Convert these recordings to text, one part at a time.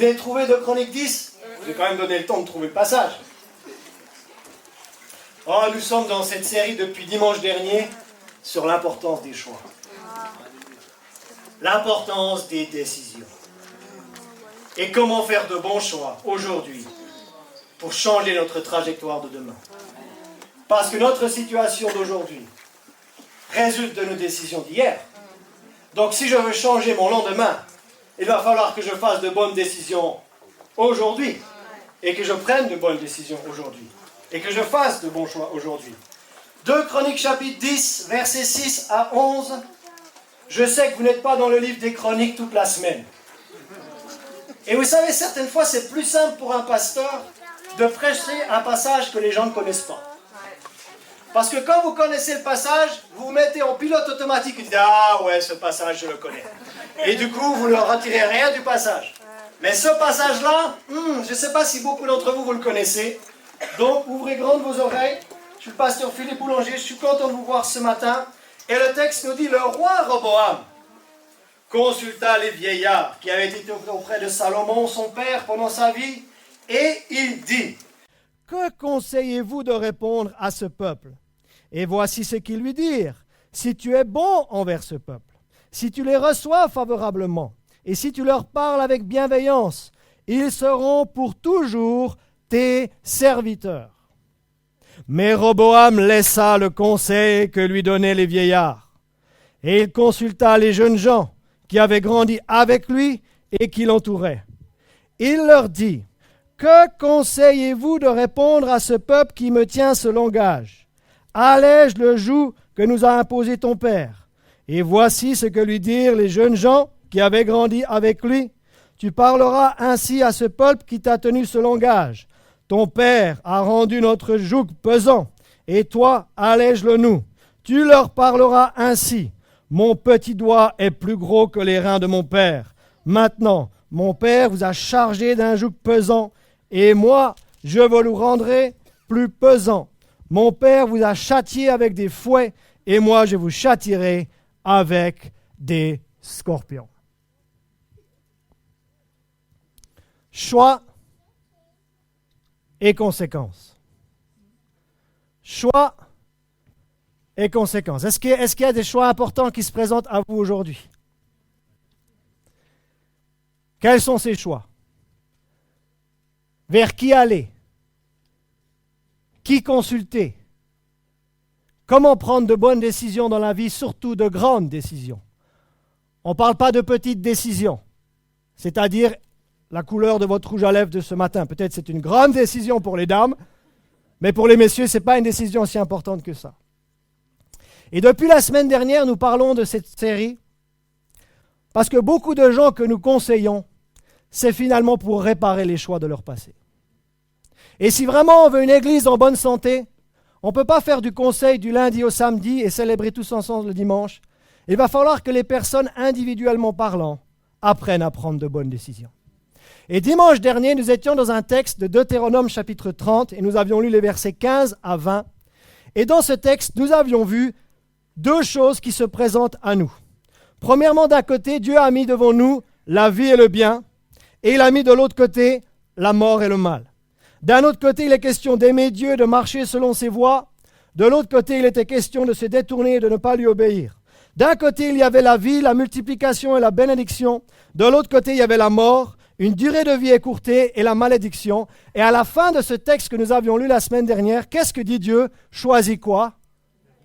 Vous avez trouvé 2 Chroniques 10 ? Je vous ai quand même donné le temps de trouver le passage. Oh, nous sommes dans cette série depuis dimanche dernier sur l'importance des choix. L'importance des décisions. Et comment faire de bons choix aujourd'hui pour changer notre trajectoire de demain. Parce que notre situation d'aujourd'hui résulte de nos décisions d'hier. Donc si je veux changer mon lendemain, il va falloir que je fasse de bonnes décisions aujourd'hui. Et que je prenne de bonnes décisions aujourd'hui. Et que je fasse de bons choix aujourd'hui. 2 Chroniques chapitre 10, versets 6 à 11. Je sais que vous n'êtes pas dans le livre des Chroniques toute la semaine. Et vous savez, certaines fois, c'est plus simple pour un pasteur de prêcher un passage que les gens ne connaissent pas. Parce que quand vous connaissez le passage, vous vous mettez en pilote automatique et dites « Ah ouais, ce passage, je le connais. » Et du coup, vous ne retirez rien du passage. Mais ce passage-là, je ne sais pas si beaucoup d'entre vous, vous le connaissez. Donc, ouvrez grandes vos oreilles. Je suis le pasteur Philippe Boulanger, je suis content de vous voir ce matin. Et le texte nous dit « Le roi Roboam consulta les vieillards qui avaient été auprès de Salomon, son père, pendant sa vie, et il dit « Que conseillez-vous de répondre à ce peuple ? Et voici ce qu'ils lui dirent. Si tu es bon envers ce peuple, si tu les reçois favorablement, et si tu leur parles avec bienveillance, ils seront pour toujours tes serviteurs. » Mais Roboam laissa le conseil que lui donnaient les vieillards, et il consulta les jeunes gens qui avaient grandi avec lui et qui l'entouraient. Il leur dit, « Que conseillez-vous de répondre à ce peuple qui me tient ce langage ? Allège le joug que nous a imposé ton père. » Et voici ce que lui dirent les jeunes gens qui avaient grandi avec lui. « Tu parleras ainsi à ce peuple qui t'a tenu ce langage. Ton père a rendu notre joug pesant, et toi, allège-le nous. Tu leur parleras ainsi. Mon petit doigt est plus gros que les reins de mon père. Maintenant, mon père vous a chargé d'un joug pesant, et moi, je vous le rendrai plus pesant. Mon père vous a châtié avec des fouets, et moi, je vous châtierai avec des scorpions. » Choix et conséquences. Choix et conséquences. Est-ce qu'il y a des choix importants qui se présentent à vous aujourd'hui? Quels sont ces choix? Vers qui aller? Qui consulter? Comment prendre de bonnes décisions dans la vie, surtout de grandes décisions? On ne parle pas de petites décisions, c'est-à-dire la couleur de votre rouge à lèvres de ce matin. Peut-être c'est une grande décision pour les dames, mais pour les messieurs, ce n'est pas une décision si importante que ça. Et depuis la semaine dernière, nous parlons de cette série parce que beaucoup de gens que nous conseillons, c'est finalement pour réparer les choix de leur passé. Et si vraiment on veut une église en bonne santé, on ne peut pas faire du conseil du lundi au samedi et célébrer tous ensemble le dimanche. Il va falloir que les personnes, individuellement parlant, apprennent à prendre de bonnes décisions. Et dimanche dernier, nous étions dans un texte de Deutéronome chapitre 30 et nous avions lu les versets 15 à 20. Et dans ce texte, nous avions vu 2 choses qui se présentent à nous. Premièrement, d'un côté, Dieu a mis devant nous la vie et le bien, et il a mis de l'autre côté la mort et le mal. D'un autre côté, il est question d'aimer Dieu, de marcher selon ses voies. De l'autre côté, il était question de se détourner et de ne pas lui obéir. D'un côté, il y avait la vie, la multiplication et la bénédiction. De l'autre côté, il y avait la mort, une durée de vie écourtée et la malédiction. Et à la fin de ce texte que nous avions lu la semaine dernière, qu'est-ce que dit Dieu? Choisis quoi?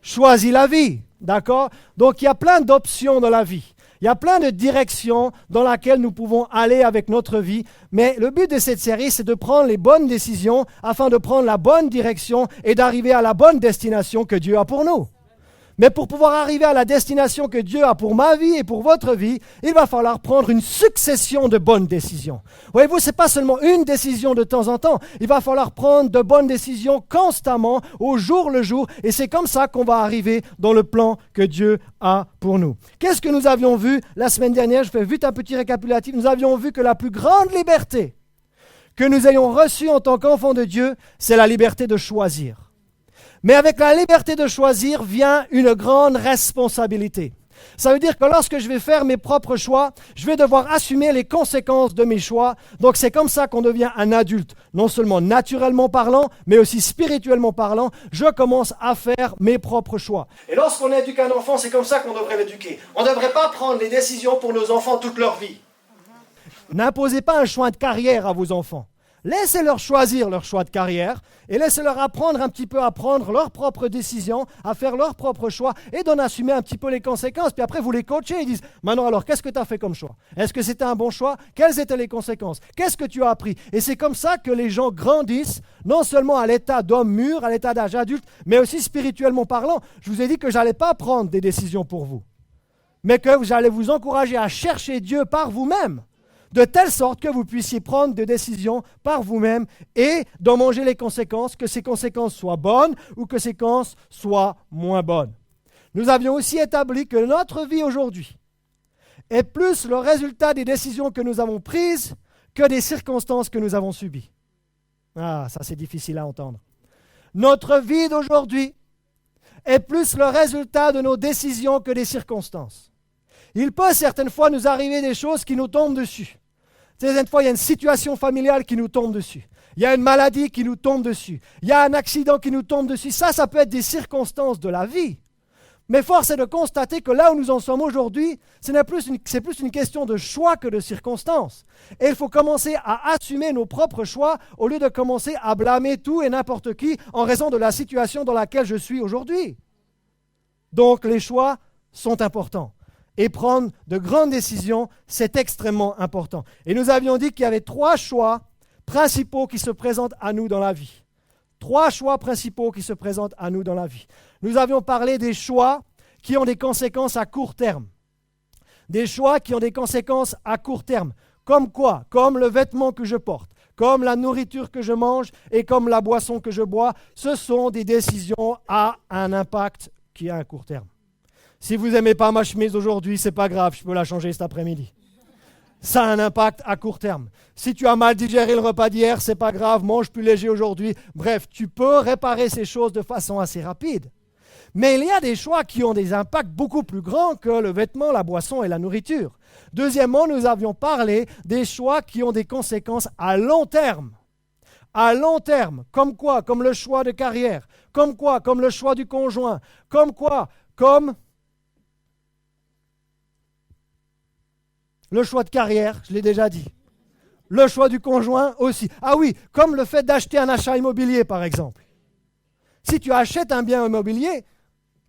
Choisis la vie. D'accord? Donc, il y a plein d'options dans la vie. Il y a plein de directions dans lesquelles nous pouvons aller avec notre vie. Mais le but de cette série, c'est de prendre les bonnes décisions afin de prendre la bonne direction et d'arriver à la bonne destination que Dieu a pour nous. Mais pour pouvoir arriver à la destination que Dieu a pour ma vie et pour votre vie, il va falloir prendre une succession de bonnes décisions. Voyez-vous, ce n'est pas seulement une décision de temps en temps. Il va falloir prendre de bonnes décisions constamment, au jour le jour. Et c'est comme ça qu'on va arriver dans le plan que Dieu a pour nous. Qu'est-ce que nous avions vu la semaine dernière? Je fais vite un petit récapitulatif. Nous avions vu que la plus grande liberté que nous ayons reçue en tant qu'enfants de Dieu, c'est la liberté de choisir. Mais avec la liberté de choisir vient une grande responsabilité. Ça veut dire que lorsque je vais faire mes propres choix, je vais devoir assumer les conséquences de mes choix. Donc c'est comme ça qu'on devient un adulte, non seulement naturellement parlant, mais aussi spirituellement parlant. Je commence à faire mes propres choix. Et lorsqu'on éduque un enfant, c'est comme ça qu'on devrait l'éduquer. On ne devrait pas prendre les décisions pour nos enfants toute leur vie. N'imposez pas un choix de carrière à vos enfants. Laissez-leur choisir leur choix de carrière et laissez-leur apprendre un petit peu à prendre leurs propres décisions, à faire leurs propres choix et d'en assumer un petit peu les conséquences. Puis après, vous les coachez et disent « Maintenant, alors, qu'est-ce que tu as fait comme choix? Est-ce que c'était un bon choix? Quelles étaient les conséquences? Qu'est-ce que tu as appris ?» Et c'est comme ça que les gens grandissent, non seulement à l'état d'homme mûr, à l'état d'âge adulte, mais aussi spirituellement parlant. Je vous ai dit que je n'allais pas prendre des décisions pour vous, mais que j'allais vous encourager à chercher Dieu par vous-même, de telle sorte que vous puissiez prendre des décisions par vous-même et d'en manger les conséquences, que ces conséquences soient bonnes ou que ces conséquences soient moins bonnes. Nous avions aussi établi que notre vie aujourd'hui est plus le résultat des décisions que nous avons prises que des circonstances que nous avons subies. Ah, ça c'est difficile à entendre. Notre vie d'aujourd'hui est plus le résultat de nos décisions que des circonstances. Il peut certaines fois nous arriver des choses qui nous tombent dessus. Certaines fois, il y a une situation familiale qui nous tombe dessus. Il y a une maladie qui nous tombe dessus. Il y a un accident qui nous tombe dessus. Ça peut être des circonstances de la vie. Mais force est de constater que là où nous en sommes aujourd'hui, c'est plus une question de choix que de circonstances. Et il faut commencer à assumer nos propres choix au lieu de commencer à blâmer tout et n'importe qui en raison de la situation dans laquelle je suis aujourd'hui. Donc les choix sont importants. Et prendre de grandes décisions, c'est extrêmement important. Et nous avions dit qu'il y avait 3 choix principaux qui se présentent à nous dans la vie. 3 choix principaux qui se présentent à nous dans la vie. Nous avions parlé des choix qui ont des conséquences à court terme. Des choix qui ont des conséquences à court terme. Comme quoi? Comme le vêtement que je porte, comme la nourriture que je mange et comme la boisson que je bois. Ce sont des décisions à un impact qui a un court terme. Si vous n'aimez pas ma chemise aujourd'hui, ce n'est pas grave, je peux la changer cet après-midi. Ça a un impact à court terme. Si tu as mal digéré le repas d'hier, ce n'est pas grave, mange plus léger aujourd'hui. Bref, tu peux réparer ces choses de façon assez rapide. Mais il y a des choix qui ont des impacts beaucoup plus grands que le vêtement, la boisson et la nourriture. Deuxièmement, nous avions parlé des choix qui ont des conséquences à long terme. À long terme, comme quoi? Comme le choix de carrière. Comme quoi? Comme le choix du conjoint. Comme quoi? Comme le choix de carrière, je l'ai déjà dit. Le choix du conjoint aussi. Ah oui, comme le fait d'acheter un achat immobilier, par exemple. Si tu achètes un bien immobilier,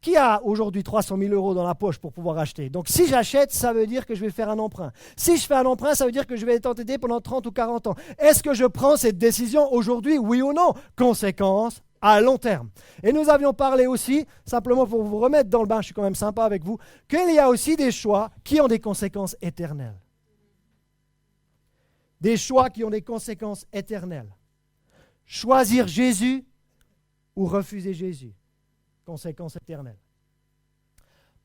qui a aujourd'hui 300 000 € dans la poche pour pouvoir acheter? Donc si j'achète, ça veut dire que je vais faire un emprunt. Si je fais un emprunt, ça veut dire que je vais être endetté pendant 30 ou 40 ans. Est-ce que je prends cette décision aujourd'hui, oui ou non? Conséquence à long terme. Et nous avions parlé aussi, simplement pour vous remettre dans le bain, je suis quand même sympa avec vous, qu'il y a aussi des choix qui ont des conséquences éternelles. Des choix qui ont des conséquences éternelles. Choisir Jésus ou refuser Jésus. Conséquences éternelles.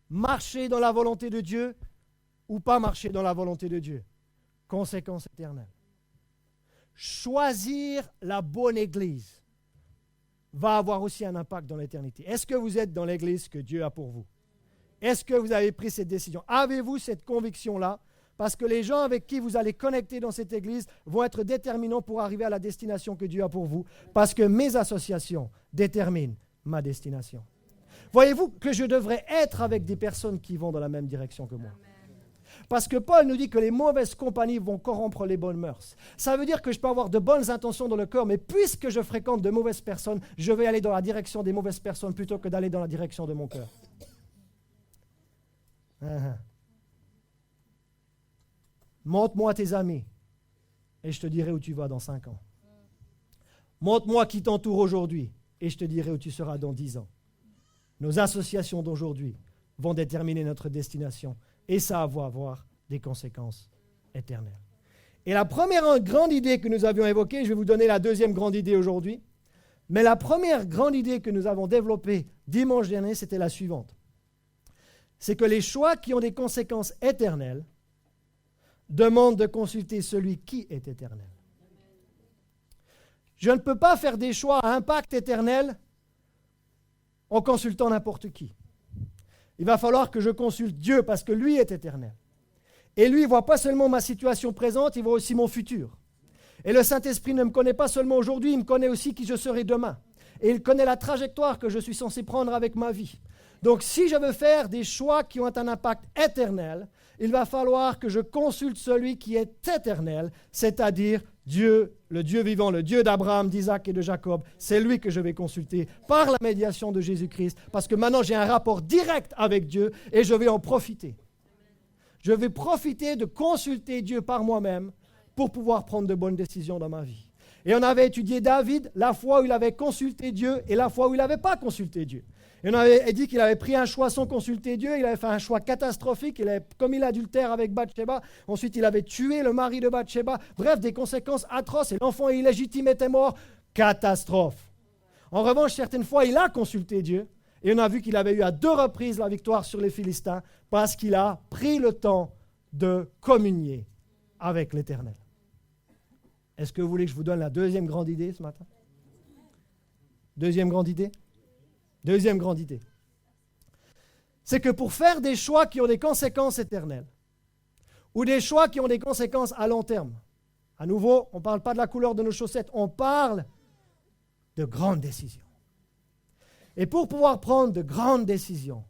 Marcher dans la volonté de Dieu ou pas marcher dans la volonté de Dieu. Conséquences éternelles. Choisir la bonne église va avoir aussi un impact dans l'éternité. Est-ce que vous êtes dans l'église que Dieu a pour vous? Est-ce que vous avez pris cette décision? Avez-vous cette conviction-là? Parce que les gens avec qui vous allez connecter dans cette église vont être déterminants pour arriver à la destination que Dieu a pour vous. Parce que mes associations déterminent ma destination. Voyez-vous que je devrais être avec des personnes qui vont dans la même direction que moi. Parce que Paul nous dit que les mauvaises compagnies vont corrompre les bonnes mœurs. Ça veut dire que je peux avoir de bonnes intentions dans le cœur, mais puisque je fréquente de mauvaises personnes, je vais aller dans la direction des mauvaises personnes plutôt que d'aller dans la direction de mon cœur. Montre-moi tes amis et je te dirai où tu vas dans 5 ans. Montre-moi qui t'entoure aujourd'hui et je te dirai où tu seras dans 10 ans. Nos associations d'aujourd'hui vont déterminer notre destination et ça va avoir des conséquences éternelles. Et la première grande idée que nous avions évoquée, je vais vous donner la deuxième grande idée aujourd'hui, mais la première grande idée que nous avons développée dimanche dernier, c'était la suivante. C'est que les choix qui ont des conséquences éternelles demandent de consulter celui qui est éternel. Je ne peux pas faire des choix à impact éternel en consultant n'importe qui. il va falloir que je consulte Dieu parce que lui est éternel. Et lui, il ne voit pas seulement ma situation présente, il voit aussi mon futur. Et le Saint-Esprit ne me connaît pas seulement aujourd'hui, il me connaît aussi qui je serai demain. Et il connaît la trajectoire que je suis censé prendre avec ma vie. Donc si je veux faire des choix qui ont un impact éternel, il va falloir que je consulte celui qui est éternel, c'est-à-dire Dieu, le Dieu vivant, le Dieu d'Abraham, d'Isaac et de Jacob. C'est lui que je vais consulter par la médiation de Jésus-Christ, parce que maintenant j'ai un rapport direct avec Dieu et je vais en profiter. Je vais profiter de consulter Dieu par moi-même pour pouvoir prendre de bonnes décisions dans ma vie. Et on avait étudié David, la fois où il avait consulté Dieu et la fois où il n'avait pas consulté Dieu. Et on avait dit qu'il avait pris un choix sans consulter Dieu, il avait fait un choix catastrophique, il avait commis l'adultère avec Bathsheba, ensuite il avait tué le mari de Bathsheba, bref, des conséquences atroces, et l'enfant illégitime était mort, catastrophe. En revanche, certaines fois, il a consulté Dieu, et on a vu qu'il avait eu à 2 reprises la victoire sur les Philistins, parce qu'il a pris le temps de communier avec l'Éternel. Est-ce que vous voulez que je vous donne la deuxième grande idée ce matin? Deuxième grande idée? Deuxième grande idée, c'est que pour faire des choix qui ont des conséquences éternelles, ou des choix qui ont des conséquences à long terme, à nouveau, on ne parle pas de la couleur de nos chaussettes, on parle de grandes décisions. Et pour pouvoir prendre de grandes décisions,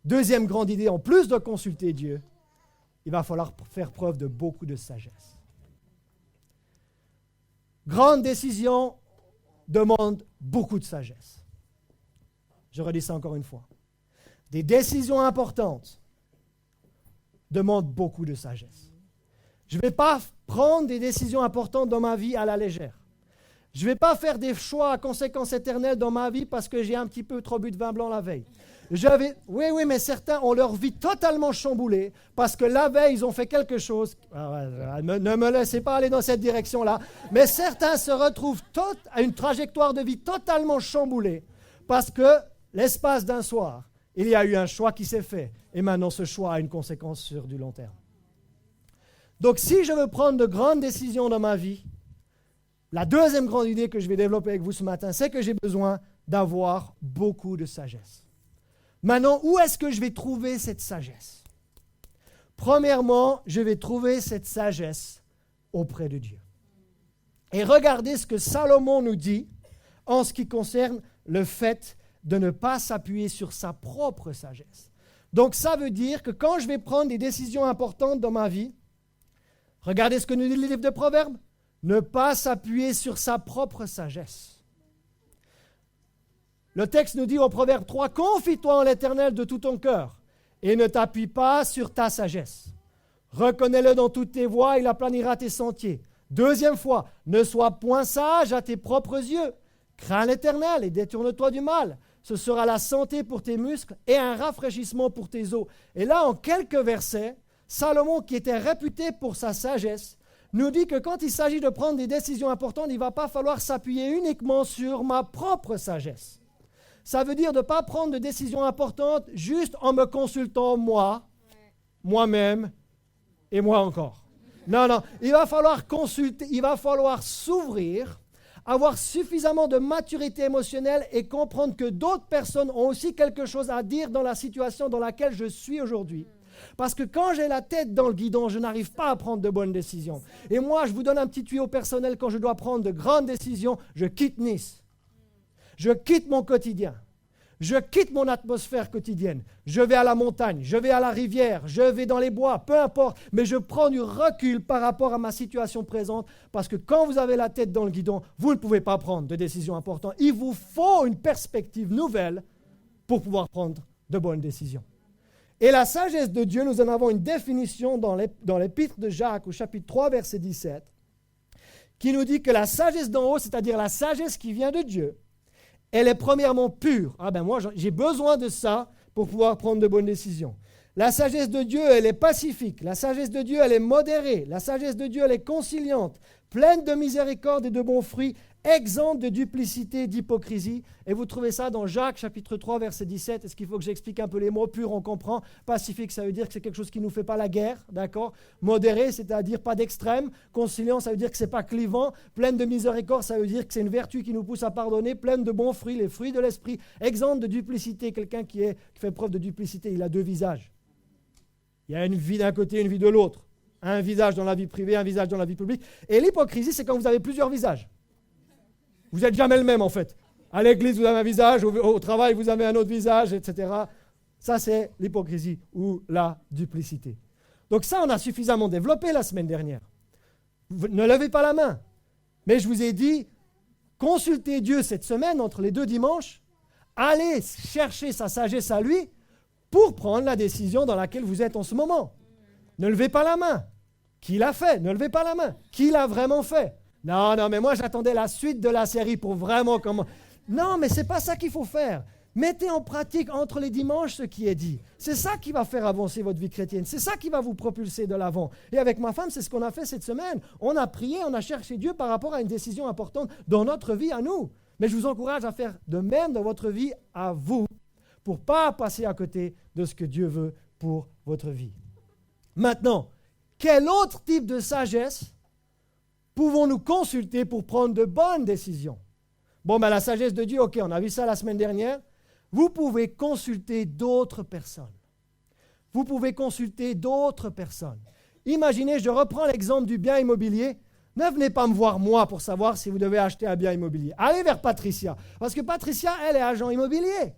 deuxième grande idée, en plus de consulter Dieu, il va falloir faire preuve de beaucoup de sagesse. Grandes décisions demandent beaucoup de sagesse. Je redis ça encore une fois. Des décisions importantes demandent beaucoup de sagesse. Je ne vais pas prendre des décisions importantes dans ma vie à la légère. Je ne vais pas faire des choix à conséquences éternelles dans ma vie parce que j'ai un petit peu trop bu de vin blanc la veille. Oui, mais certains ont leur vie totalement chamboulée parce que la veille, ils ont fait quelque chose. Ne me laissez pas aller dans cette direction-là. Mais certains se retrouvent à une trajectoire de vie totalement chamboulée parce que l'espace d'un soir, il y a eu un choix qui s'est fait. Et maintenant, ce choix a une conséquence sur du long terme. Donc, si je veux prendre de grandes décisions dans ma vie, la deuxième grande idée que je vais développer avec vous ce matin, c'est que j'ai besoin d'avoir beaucoup de sagesse. Maintenant, où est-ce que je vais trouver cette sagesse? Premièrement, je vais trouver cette sagesse auprès de Dieu. Et regardez ce que Salomon nous dit en ce qui concerne le fait de ne pas s'appuyer sur sa propre sagesse. Donc ça veut dire que quand je vais prendre des décisions importantes dans ma vie, regardez ce que nous dit le livre de Proverbes, ne pas s'appuyer sur sa propre sagesse. Le texte nous dit au Proverbe 3, « Confie-toi en l'Éternel de tout ton cœur et ne t'appuie pas sur ta sagesse. Reconnais-le dans toutes tes voies, il aplanira tes sentiers. » Deuxième fois, « Ne sois point sage à tes propres yeux. Crains l'Éternel et détourne-toi du mal. Ce sera la santé pour tes muscles et un rafraîchissement pour tes os. » Et là, en quelques versets, Salomon, qui était réputé pour sa sagesse, nous dit que quand il s'agit de prendre des décisions importantes, il ne va pas falloir s'appuyer uniquement sur ma propre sagesse. Ça veut dire de ne pas prendre de décisions importantes juste en me consultant moi-même et moi encore. Non, il va falloir consulter, il va falloir s'ouvrir, avoir suffisamment de maturité émotionnelle et comprendre que d'autres personnes ont aussi quelque chose à dire dans la situation dans laquelle je suis aujourd'hui. Parce que quand j'ai la tête dans le guidon, je n'arrive pas à prendre de bonnes décisions. Et moi, je vous donne un petit tuyau personnel, quand je dois prendre de grandes décisions, je quitte Nice. Je quitte mon quotidien. Je quitte mon atmosphère quotidienne. Je vais à la montagne, je vais à la rivière, je vais dans les bois, peu importe. Mais je prends du recul par rapport à ma situation présente parce que quand vous avez la tête dans le guidon, vous ne pouvez pas prendre de décisions importantes. Il vous faut une perspective nouvelle pour pouvoir prendre de bonnes décisions. Et la sagesse de Dieu, nous en avons une définition dans l'épître de Jacques au chapitre 3, verset 17, qui nous dit que la sagesse d'en haut, c'est-à-dire la sagesse qui vient de Dieu, elle est premièrement pure. Moi, j'ai besoin de ça pour pouvoir prendre de bonnes décisions. La sagesse de Dieu, elle est pacifique. La sagesse de Dieu, elle est modérée. La sagesse de Dieu, elle est conciliante, pleine de miséricorde et de bons fruits. exempt de duplicité, d'hypocrisie. Et vous trouvez ça dans Jacques, chapitre 3, verset 17. Est-ce qu'il faut que j'explique un peu les mots purs, on comprend. Pacifique, ça veut dire que c'est quelque chose qui ne nous fait pas la guerre, d'accord. Modéré, c'est-à-dire pas d'extrême. Conciliant, ça veut dire que ce n'est pas clivant. Pleine de miséricorde, ça veut dire que c'est une vertu qui nous pousse à pardonner. Pleine de bons fruits, les fruits de l'esprit. Exempt de duplicité, quelqu'un qui fait preuve de duplicité, il a deux visages. Il y a une vie d'un côté, une vie de l'autre. Un visage dans la vie privée, un visage dans la vie publique. Et l'hypocrisie, c'est quand vous avez plusieurs visages. Vous n'êtes jamais le même, en fait. À l'église, vous avez un visage, au travail, vous avez un autre visage, etc. Ça, c'est l'hypocrisie ou la duplicité. Donc ça, on a suffisamment développé la semaine dernière. Ne levez pas la main. Mais je vous ai dit, consultez Dieu cette semaine, entre les deux dimanches. Allez chercher sa sagesse à lui pour prendre la décision dans laquelle vous êtes en ce moment. Ne levez pas la main. Qui l'a fait? Ne levez pas la main. Qui l'a vraiment fait? Non, mais moi j'attendais la suite de la série pour vraiment comment... Non, mais ce n'est pas ça qu'il faut faire. Mettez en pratique entre les dimanches ce qui est dit. C'est ça qui va faire avancer votre vie chrétienne. C'est ça qui va vous propulser de l'avant. Et avec ma femme, c'est ce qu'on a fait cette semaine. On a prié, on a cherché Dieu par rapport à une décision importante dans notre vie à nous. Mais je vous encourage à faire de même dans votre vie à vous, pour ne pas passer à côté de ce que Dieu veut pour votre vie. Maintenant, quel autre type de sagesse pouvons-nous consulter pour prendre de bonnes décisions? Bon, la sagesse de Dieu, ok, on a vu ça la semaine dernière. Vous pouvez consulter d'autres personnes. Vous pouvez consulter d'autres personnes. Imaginez, je reprends l'exemple du bien immobilier. Ne venez pas me voir moi pour savoir si vous devez acheter un bien immobilier. Allez vers Patricia, parce que Patricia, elle est agent immobilier.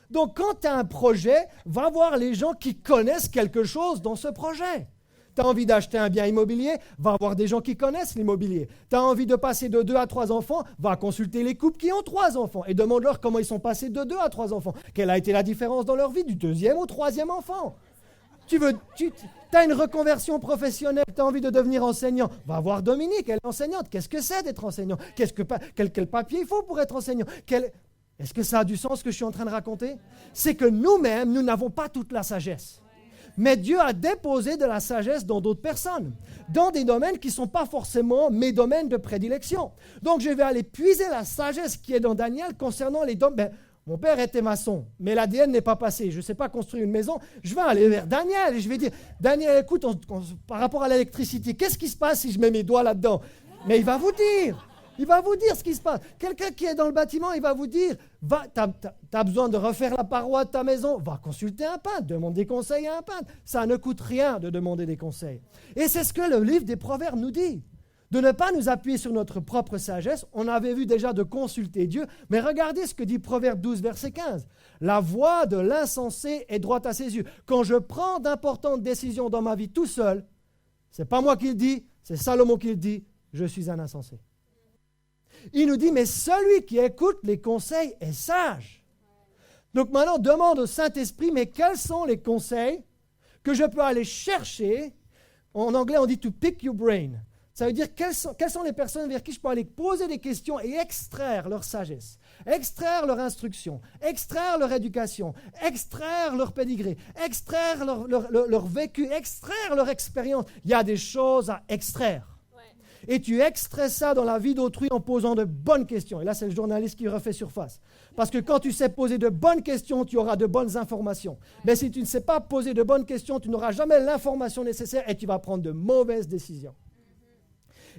Donc, quand tu as un projet, va voir les gens qui connaissent quelque chose dans ce projet. Tu as envie d'acheter un bien immobilier, va voir des gens qui connaissent l'immobilier. Tu as envie de passer de 2 à 3 enfants, va consulter les couples qui ont 3 enfants et demande-leur comment ils sont passés de 2 à 3 enfants. Quelle a été la différence dans leur vie du 2e au 3e enfant? Tu as une reconversion professionnelle, tu as envie de devenir enseignant, va voir Dominique, elle est enseignante. Qu'est-ce que c'est d'être enseignant? Quel papier il faut pour être enseignant? Est-ce que ça a du sens ce que je suis en train de raconter? C'est que nous-mêmes, nous n'avons pas toute la sagesse. Mais Dieu a déposé de la sagesse dans d'autres personnes, dans des domaines qui ne sont pas forcément mes domaines de prédilection. Donc je vais aller puiser la sagesse qui est dans Daniel concernant les domaines. Mon père était maçon, mais l'ADN n'est pas passé. Je ne sais pas construire une maison. Je vais aller vers Daniel et je vais dire, Daniel, écoute, par rapport à l'électricité, qu'est-ce qui se passe si je mets mes doigts là-dedans? Mais il va vous dire. Il va vous dire ce qui se passe. Quelqu'un qui est dans le bâtiment, il va vous dire, tu as besoin de refaire la paroi de ta maison, va consulter un peintre, demande des conseils à un peintre. Ça ne coûte rien de demander des conseils. Et c'est ce que le livre des Proverbes nous dit. De ne pas nous appuyer sur notre propre sagesse. On avait vu déjà de consulter Dieu, mais regardez ce que dit Proverbe 12, verset 15. La voie de l'insensé est droite à ses yeux. Quand je prends d'importantes décisions dans ma vie tout seul, ce n'est pas moi qui le dis, c'est Salomon qui le dit, je suis un insensé. Il nous dit, mais celui qui écoute les conseils est sage. Donc maintenant, demande au Saint-Esprit, mais quels sont les conseils que je peux aller chercher? En anglais, on dit to pick your brain. Ça veut dire quelles sont les personnes vers qui je peux aller poser des questions et extraire leur sagesse, extraire leur instruction, extraire leur éducation, extraire leur pédigré, extraire leur vécu, extraire leur expérience. Il y a des choses à extraire. Et tu extrais ça dans la vie d'autrui en posant de bonnes questions. Et là, c'est le journaliste qui refait surface. Parce que quand tu sais poser de bonnes questions, tu auras de bonnes informations. Mais si tu ne sais pas poser de bonnes questions, tu n'auras jamais l'information nécessaire et tu vas prendre de mauvaises décisions.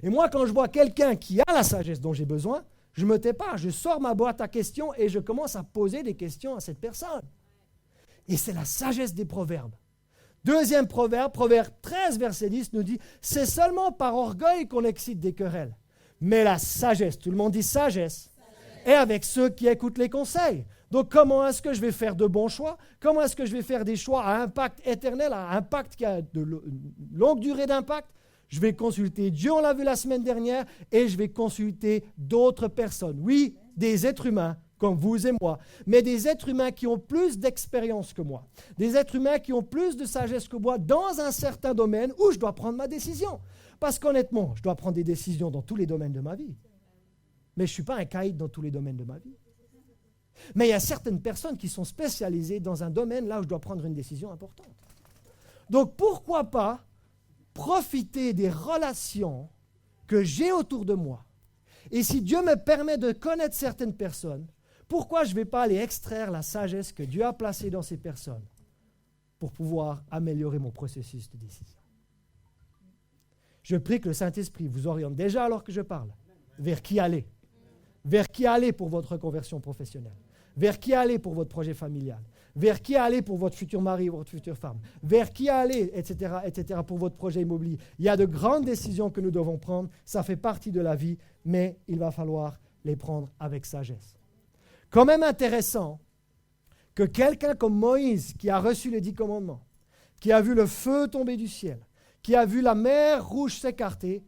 Et moi, quand je vois quelqu'un qui a la sagesse dont j'ai besoin, je ne me tais pas, je sors ma boîte à questions et je commence à poser des questions à cette personne. Et c'est la sagesse des proverbes. Deuxième proverbe, proverbe 13, verset 10, nous dit « C'est seulement par orgueil qu'on excite des querelles. Mais la sagesse, tout le monde dit sagesse, est avec ceux qui écoutent les conseils. » Donc comment est-ce que je vais faire de bons choix? Comment est-ce que je vais faire des choix à impact éternel, à impact qui a de longue durée d'impact? Je vais consulter Dieu, on l'a vu la semaine dernière, et je vais consulter d'autres personnes. Oui, des êtres humains, comme vous et moi, mais des êtres humains qui ont plus d'expérience que moi, des êtres humains qui ont plus de sagesse que moi dans un certain domaine où je dois prendre ma décision. Parce qu'honnêtement, je dois prendre des décisions dans tous les domaines de ma vie. Mais je ne suis pas un caïd dans tous les domaines de ma vie. Mais il y a certaines personnes qui sont spécialisées dans un domaine là où je dois prendre une décision importante. Donc pourquoi pas profiter des relations que j'ai autour de moi Et si Dieu me permet de connaître certaines personnes, pourquoi je ne vais pas aller extraire la sagesse que Dieu a placée dans ces personnes pour pouvoir améliorer mon processus de décision? Je prie que le Saint-Esprit vous oriente déjà alors que je parle. Vers qui aller? Vers qui aller pour votre conversion professionnelle? Vers qui aller pour votre projet familial? Vers qui aller pour votre futur mari ou votre future femme? Vers qui aller, etc., pour votre projet immobilier? Il y a de grandes décisions que nous devons prendre. Ça fait partie de la vie, mais il va falloir les prendre avec sagesse. Quand même intéressant que quelqu'un comme Moïse, qui a reçu les 10 commandements, qui a vu le feu tomber du ciel, qui a vu la mer rouge s'écarter,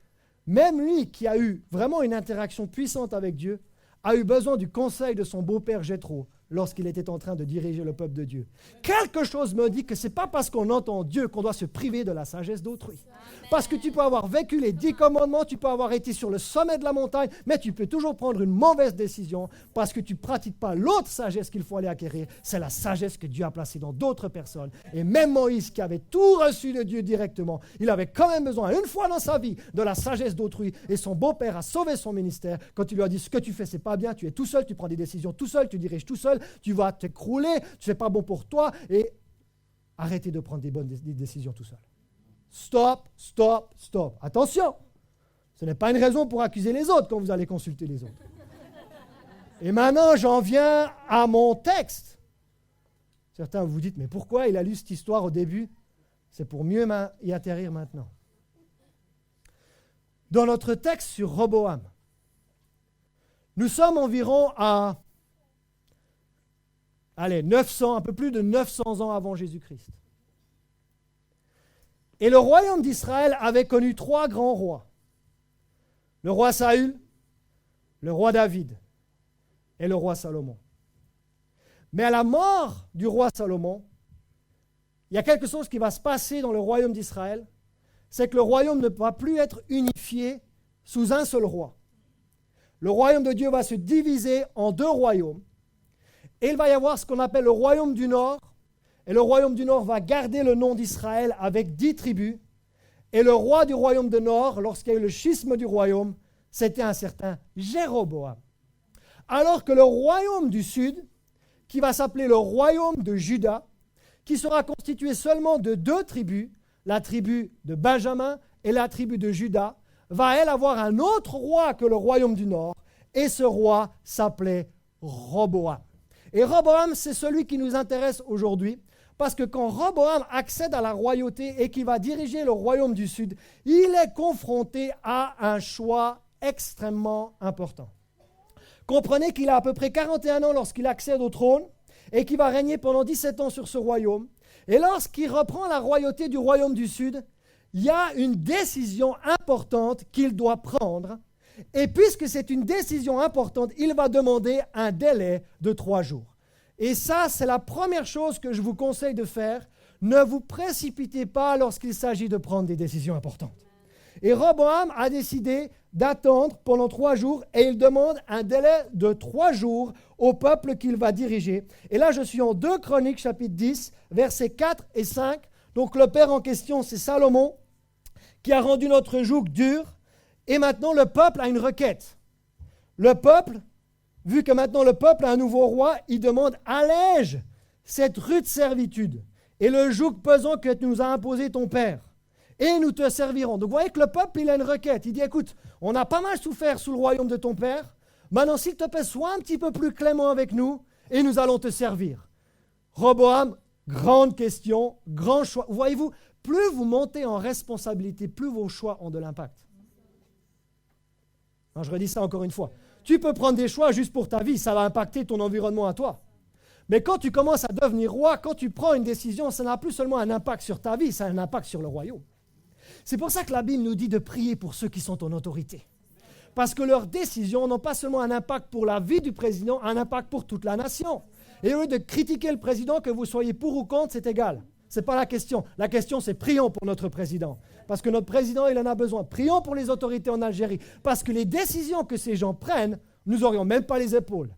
même lui qui a eu vraiment une interaction puissante avec Dieu, a eu besoin du conseil de son beau-père Jéthro lorsqu'il était en train de diriger le peuple de Dieu. Quelque chose me dit que ce n'est pas parce qu'on entend Dieu qu'on doit se priver de la sagesse d'autrui. Parce que tu peux avoir vécu les 10 commandements, tu peux avoir été sur le sommet de la montagne, mais tu peux toujours prendre une mauvaise décision parce que tu ne pratiques pas l'autre sagesse qu'il faut aller acquérir. C'est la sagesse que Dieu a placée dans d'autres personnes. Et même Moïse, qui avait tout reçu de Dieu directement, il avait quand même besoin, une fois dans sa vie, de la sagesse d'autrui. Et son beau-père a sauvé son ministère quand il lui a dit « Ce que tu fais, ce n'est pas bien, tu es tout seul, tu prends des décisions tout seul, tu diriges tout seul, tu vas t'écrouler, ce n'est pas bon pour toi. » Et arrêtez de prendre des bonnes décisions tout seul. Stop, stop, stop. Attention, ce n'est pas une raison pour accuser les autres quand vous allez consulter les autres. Et maintenant, j'en viens à mon texte. Certains vous dites, mais pourquoi il a lu cette histoire au début? C'est pour mieux y atterrir maintenant. Dans notre texte sur Roboam, nous sommes environ à 900, un peu plus de 900 ans avant Jésus-Christ. Et le royaume d'Israël avait connu 3 grands rois. Le roi Saül, le roi David et le roi Salomon. Mais à la mort du roi Salomon, il y a quelque chose qui va se passer dans le royaume d'Israël, c'est que le royaume ne va plus être unifié sous un seul roi. Le royaume de Dieu va se diviser en 2 royaumes. Et il va y avoir ce qu'on appelle le royaume du Nord. Et le royaume du Nord va garder le nom d'Israël avec 10 tribus. Et le roi du royaume du Nord, lorsqu'il y a eu le schisme du royaume, c'était un certain Jéroboam. Alors que le royaume du Sud, qui va s'appeler le royaume de Juda, qui sera constitué seulement de 2 tribus, la tribu de Benjamin et la tribu de Juda, va elle avoir un autre roi que le royaume du Nord. Et ce roi s'appelait Roboam. Et Roboam, c'est celui qui nous intéresse aujourd'hui, parce que quand Roboam accède à la royauté et qu'il va diriger le royaume du Sud, il est confronté à un choix extrêmement important. Comprenez qu'il a à peu près 41 ans lorsqu'il accède au trône et qu'il va régner pendant 17 ans sur ce royaume. Et lorsqu'il reprend la royauté du royaume du Sud, il y a une décision importante qu'il doit prendre. Et puisque c'est une décision importante, il va demander un délai de 3 jours. Et ça, c'est la première chose que je vous conseille de faire. Ne vous précipitez pas lorsqu'il s'agit de prendre des décisions importantes. Et Roboam a décidé d'attendre pendant 3 jours et il demande un délai de 3 jours au peuple qu'il va diriger. Et là, je suis en 2 Chroniques, chapitre 10, versets 4 et 5. Donc le père en question, c'est Salomon, qui a rendu notre joug dur. Et maintenant, le peuple a une requête. Le peuple, vu que maintenant le peuple a un nouveau roi, il demande « Allège cette rude servitude et le joug pesant que tu nous as imposé ton père, et nous te servirons. » Donc vous voyez que le peuple, il a une requête. Il dit « Écoute, on a pas mal souffert sous le royaume de ton père. Maintenant, s'il te plaît, sois un petit peu plus clément avec nous et nous allons te servir. » Roboam, grande question, grand choix. Voyez-vous, plus vous montez en responsabilité, plus vos choix ont de l'impact. Non, je redis ça encore une fois. Tu peux prendre des choix juste pour ta vie, ça va impacter ton environnement à toi. Mais quand tu commences à devenir roi, quand tu prends une décision, ça n'a plus seulement un impact sur ta vie, ça a un impact sur le royaume. C'est pour ça que la Bible nous dit de prier pour ceux qui sont en autorité. Parce que leurs décisions n'ont pas seulement un impact pour la vie du président, un impact pour toute la nation. Et au lieu de critiquer le président, que vous soyez pour ou contre, c'est égal. Ce n'est pas la question. La question, c'est prions pour notre président. Parce que notre président, il en a besoin. Prions pour les autorités en Algérie. Parce que les décisions que ces gens prennent, nous n'aurions même pas les épaules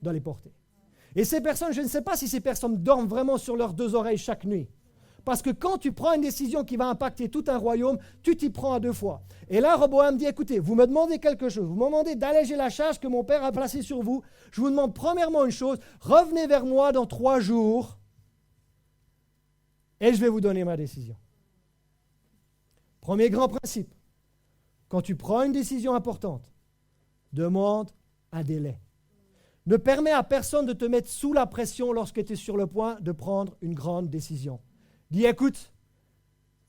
de les porter. Et ces personnes, je ne sais pas si ces personnes dorment vraiment sur leurs 2 oreilles chaque nuit. Parce que quand tu prends une décision qui va impacter tout un royaume, tu t'y prends à deux fois. Et là, Roboam dit, écoutez, vous me demandez quelque chose, vous me demandez d'alléger la charge que mon père a placée sur vous. Je vous demande premièrement une chose, revenez vers moi dans 3 jours et je vais vous donner ma décision. Premier grand principe, quand tu prends une décision importante, demande un délai. Ne permets à personne de te mettre sous la pression lorsque tu es sur le point de prendre une grande décision. Dis, écoute,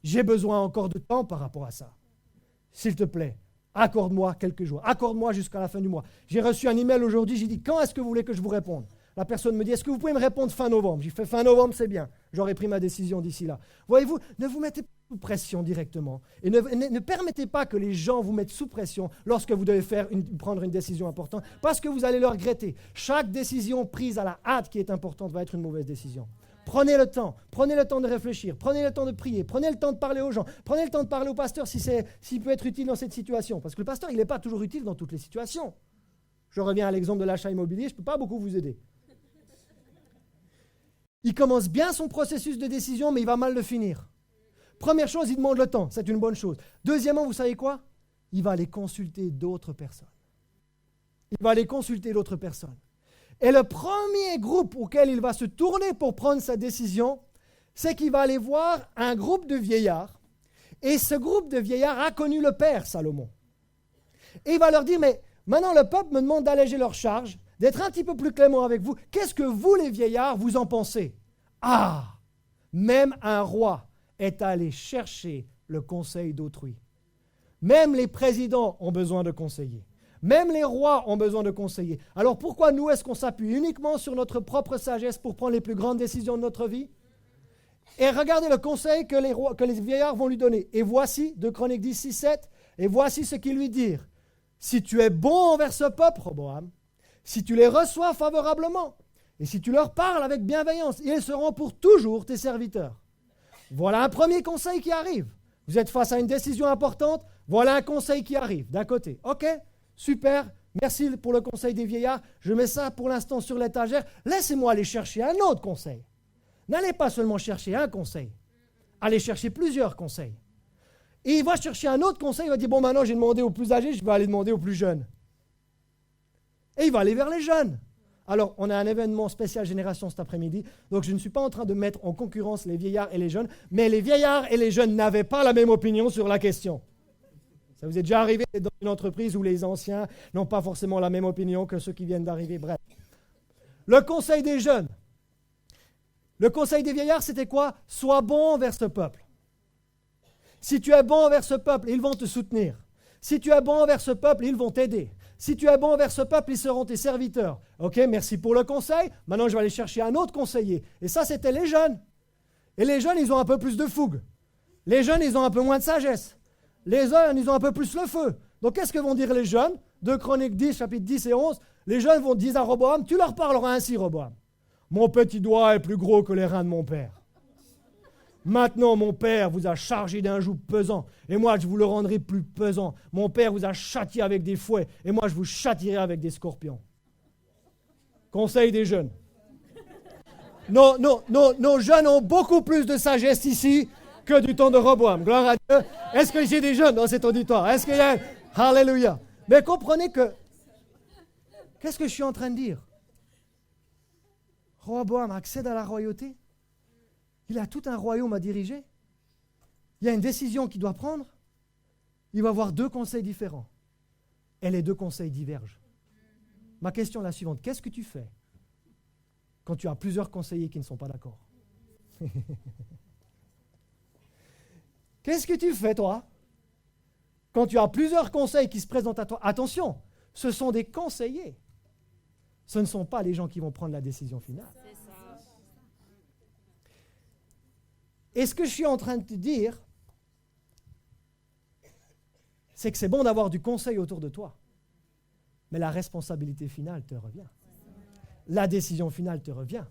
j'ai besoin encore de temps par rapport à ça. S'il te plaît, accorde-moi quelques jours. Accorde-moi jusqu'à la fin du mois. J'ai reçu un email aujourd'hui, j'ai dit, quand est-ce que vous voulez que je vous réponde? La personne me dit, est-ce que vous pouvez me répondre fin novembre? J'ai fait fin novembre, c'est bien. J'aurai pris ma décision d'ici là. Voyez-vous, ne vous mettez pas sous pression directement. Et ne permettez pas que les gens vous mettent sous pression lorsque vous devez prendre une décision importante, parce que vous allez le regretter. Chaque décision prise à la hâte qui est importante va être une mauvaise décision. Prenez le temps de réfléchir, prenez le temps de prier, prenez le temps de parler aux gens, prenez le temps de parler au pasteur s'il peut être utile dans cette situation. Parce que le pasteur, il n'est pas toujours utile dans toutes les situations. Je reviens à l'exemple de l'achat immobilier, je ne peux pas beaucoup vous aider. Il commence bien son processus de décision, mais il va mal le finir. Première chose, il demande le temps, c'est une bonne chose. Deuxièmement, vous savez quoi? Il va aller consulter d'autres personnes. Et le premier groupe auquel il va se tourner pour prendre sa décision, c'est qu'il va aller voir un groupe de vieillards. Et ce groupe de vieillards a connu le père Salomon. Et il va leur dire, mais maintenant le peuple me demande d'alléger leurs charges, d'être un petit peu plus clément avec vous. Qu'est-ce que vous, les vieillards, vous en pensez? Ah, même un roi est allé chercher le conseil d'autrui. Même les présidents ont besoin de conseiller. Même les rois ont besoin de conseiller. Alors pourquoi nous, est-ce qu'on s'appuie uniquement sur notre propre sagesse pour prendre les plus grandes décisions de notre vie? Et regardez le conseil que les vieillards vont lui donner. Et voici, 2 Chroniques 10, 6, 7, et voici ce qu'ils lui dirent. Si tu es bon envers ce peuple, Roboam, si tu les reçois favorablement, et si tu leur parles avec bienveillance, ils seront pour toujours tes serviteurs. Voilà un premier conseil qui arrive. Vous êtes face à une décision importante, voilà un conseil qui arrive d'un côté. OK, super, merci pour le conseil des vieillards, je mets ça pour l'instant sur l'étagère, laissez-moi aller chercher un autre conseil. N'allez pas seulement chercher un conseil, allez chercher plusieurs conseils. Et il va chercher un autre conseil, il va dire, bon maintenant j'ai demandé aux plus âgés, je vais aller demander aux plus jeunes. Et il va aller vers les jeunes. Alors, on a un événement spécial génération cet après-midi, donc je ne suis pas en train de mettre en concurrence les vieillards et les jeunes, mais les vieillards et les jeunes n'avaient pas la même opinion sur la question. Ça vous est déjà arrivé dans une entreprise où les anciens n'ont pas forcément la même opinion que ceux qui viennent d'arriver? Bref. Le conseil des jeunes. Le conseil des vieillards, c'était quoi? Sois bon envers ce peuple. Si tu es bon envers ce peuple, ils vont te soutenir. Si tu es bon envers ce peuple, ils vont t'aider. Si tu es bon envers ce peuple, ils seront tes serviteurs. OK, merci pour le conseil. Maintenant, je vais aller chercher un autre conseiller. Et ça, c'était les jeunes. Et les jeunes, ils ont un peu plus de fougue. Les jeunes, ils ont un peu moins de sagesse. Les jeunes, ils ont un peu plus le feu. Donc, qu'est-ce que vont dire les jeunes? 2 Chroniques 10, chapitre 10 et 11. Les jeunes vont dire à Roboam, tu leur parleras ainsi, Roboam. Mon petit doigt est plus gros que les reins de mon père. Maintenant, mon père vous a chargé d'un joug pesant, et moi, je vous le rendrai plus pesant. Mon père vous a châtié avec des fouets, et moi, je vous châtierai avec des scorpions. Conseil des jeunes. Nos jeunes ont beaucoup plus de sagesse ici que du temps de Roboam. Gloire à Dieu. Est-ce que j'ai des jeunes dans cet auditoire? Est-ce qu'il y a... Alléluia. Mais comprenez que... Qu'est-ce que je suis en train de dire? Roboam accède à la royauté. Il a tout un royaume à diriger. Il y a une décision qu'il doit prendre. Il va avoir 2 conseils différents. Et les 2 conseils divergent. Ma question est la suivante. Qu'est-ce que tu fais quand tu as plusieurs conseillers qui ne sont pas d'accord? Qu'est-ce que tu fais, toi, quand tu as plusieurs conseils qui se présentent à toi? Attention, ce sont des conseillers. Ce ne sont pas les gens qui vont prendre la décision finale. Et ce que je suis en train de te dire, c'est que c'est bon d'avoir du conseil autour de toi, mais la responsabilité finale te revient. La décision finale te revient.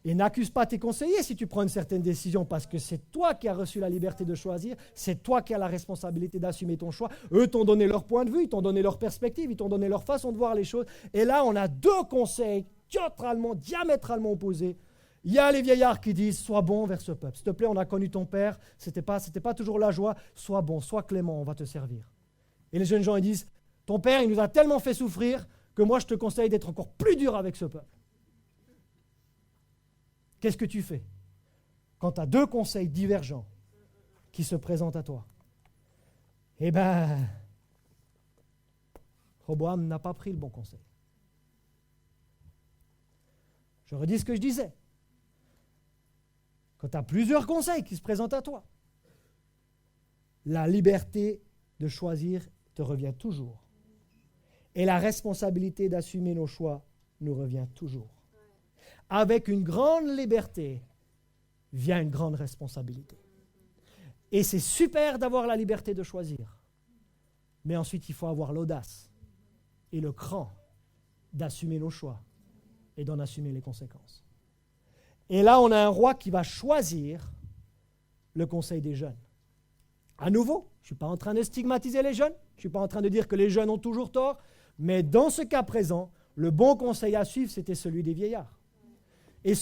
Et n'accuse pas tes conseillers si tu prends une certaine décision, parce que c'est toi qui as reçu la liberté de choisir, c'est toi qui as la responsabilité d'assumer ton choix. Eux t'ont donné leur point de vue, ils t'ont donné leur perspective, ils t'ont donné leur façon de voir les choses. Et là, on a 2 conseils diamétralement opposés. Il y a les vieillards qui disent, sois bon vers ce peuple. S'il te plaît, on a connu ton père, c'était pas toujours la joie. Sois bon, sois clément, on va te servir. Et les jeunes gens, ils disent, ton père, il nous a tellement fait souffrir que moi, je te conseille d'être encore plus dur avec ce peuple. Qu'est-ce que tu fais quand tu as deux conseils divergents qui se présentent à toi? Eh bien, Roboam n'a pas pris le bon conseil. Je redis ce que je disais. Quand tu as plusieurs conseils qui se présentent à toi, la liberté de choisir te revient toujours. Et la responsabilité d'assumer nos choix nous revient toujours. Avec une grande liberté vient une grande responsabilité. Et c'est super d'avoir la liberté de choisir. Mais ensuite, il faut avoir l'audace et le cran d'assumer nos choix et d'en assumer les conséquences. Et là, on a un roi qui va choisir le conseil des jeunes. À nouveau, je ne suis pas en train de stigmatiser les jeunes, je ne suis pas en train de dire que les jeunes ont toujours tort, mais dans ce cas présent, le bon conseil à suivre, c'était celui des vieillards. Et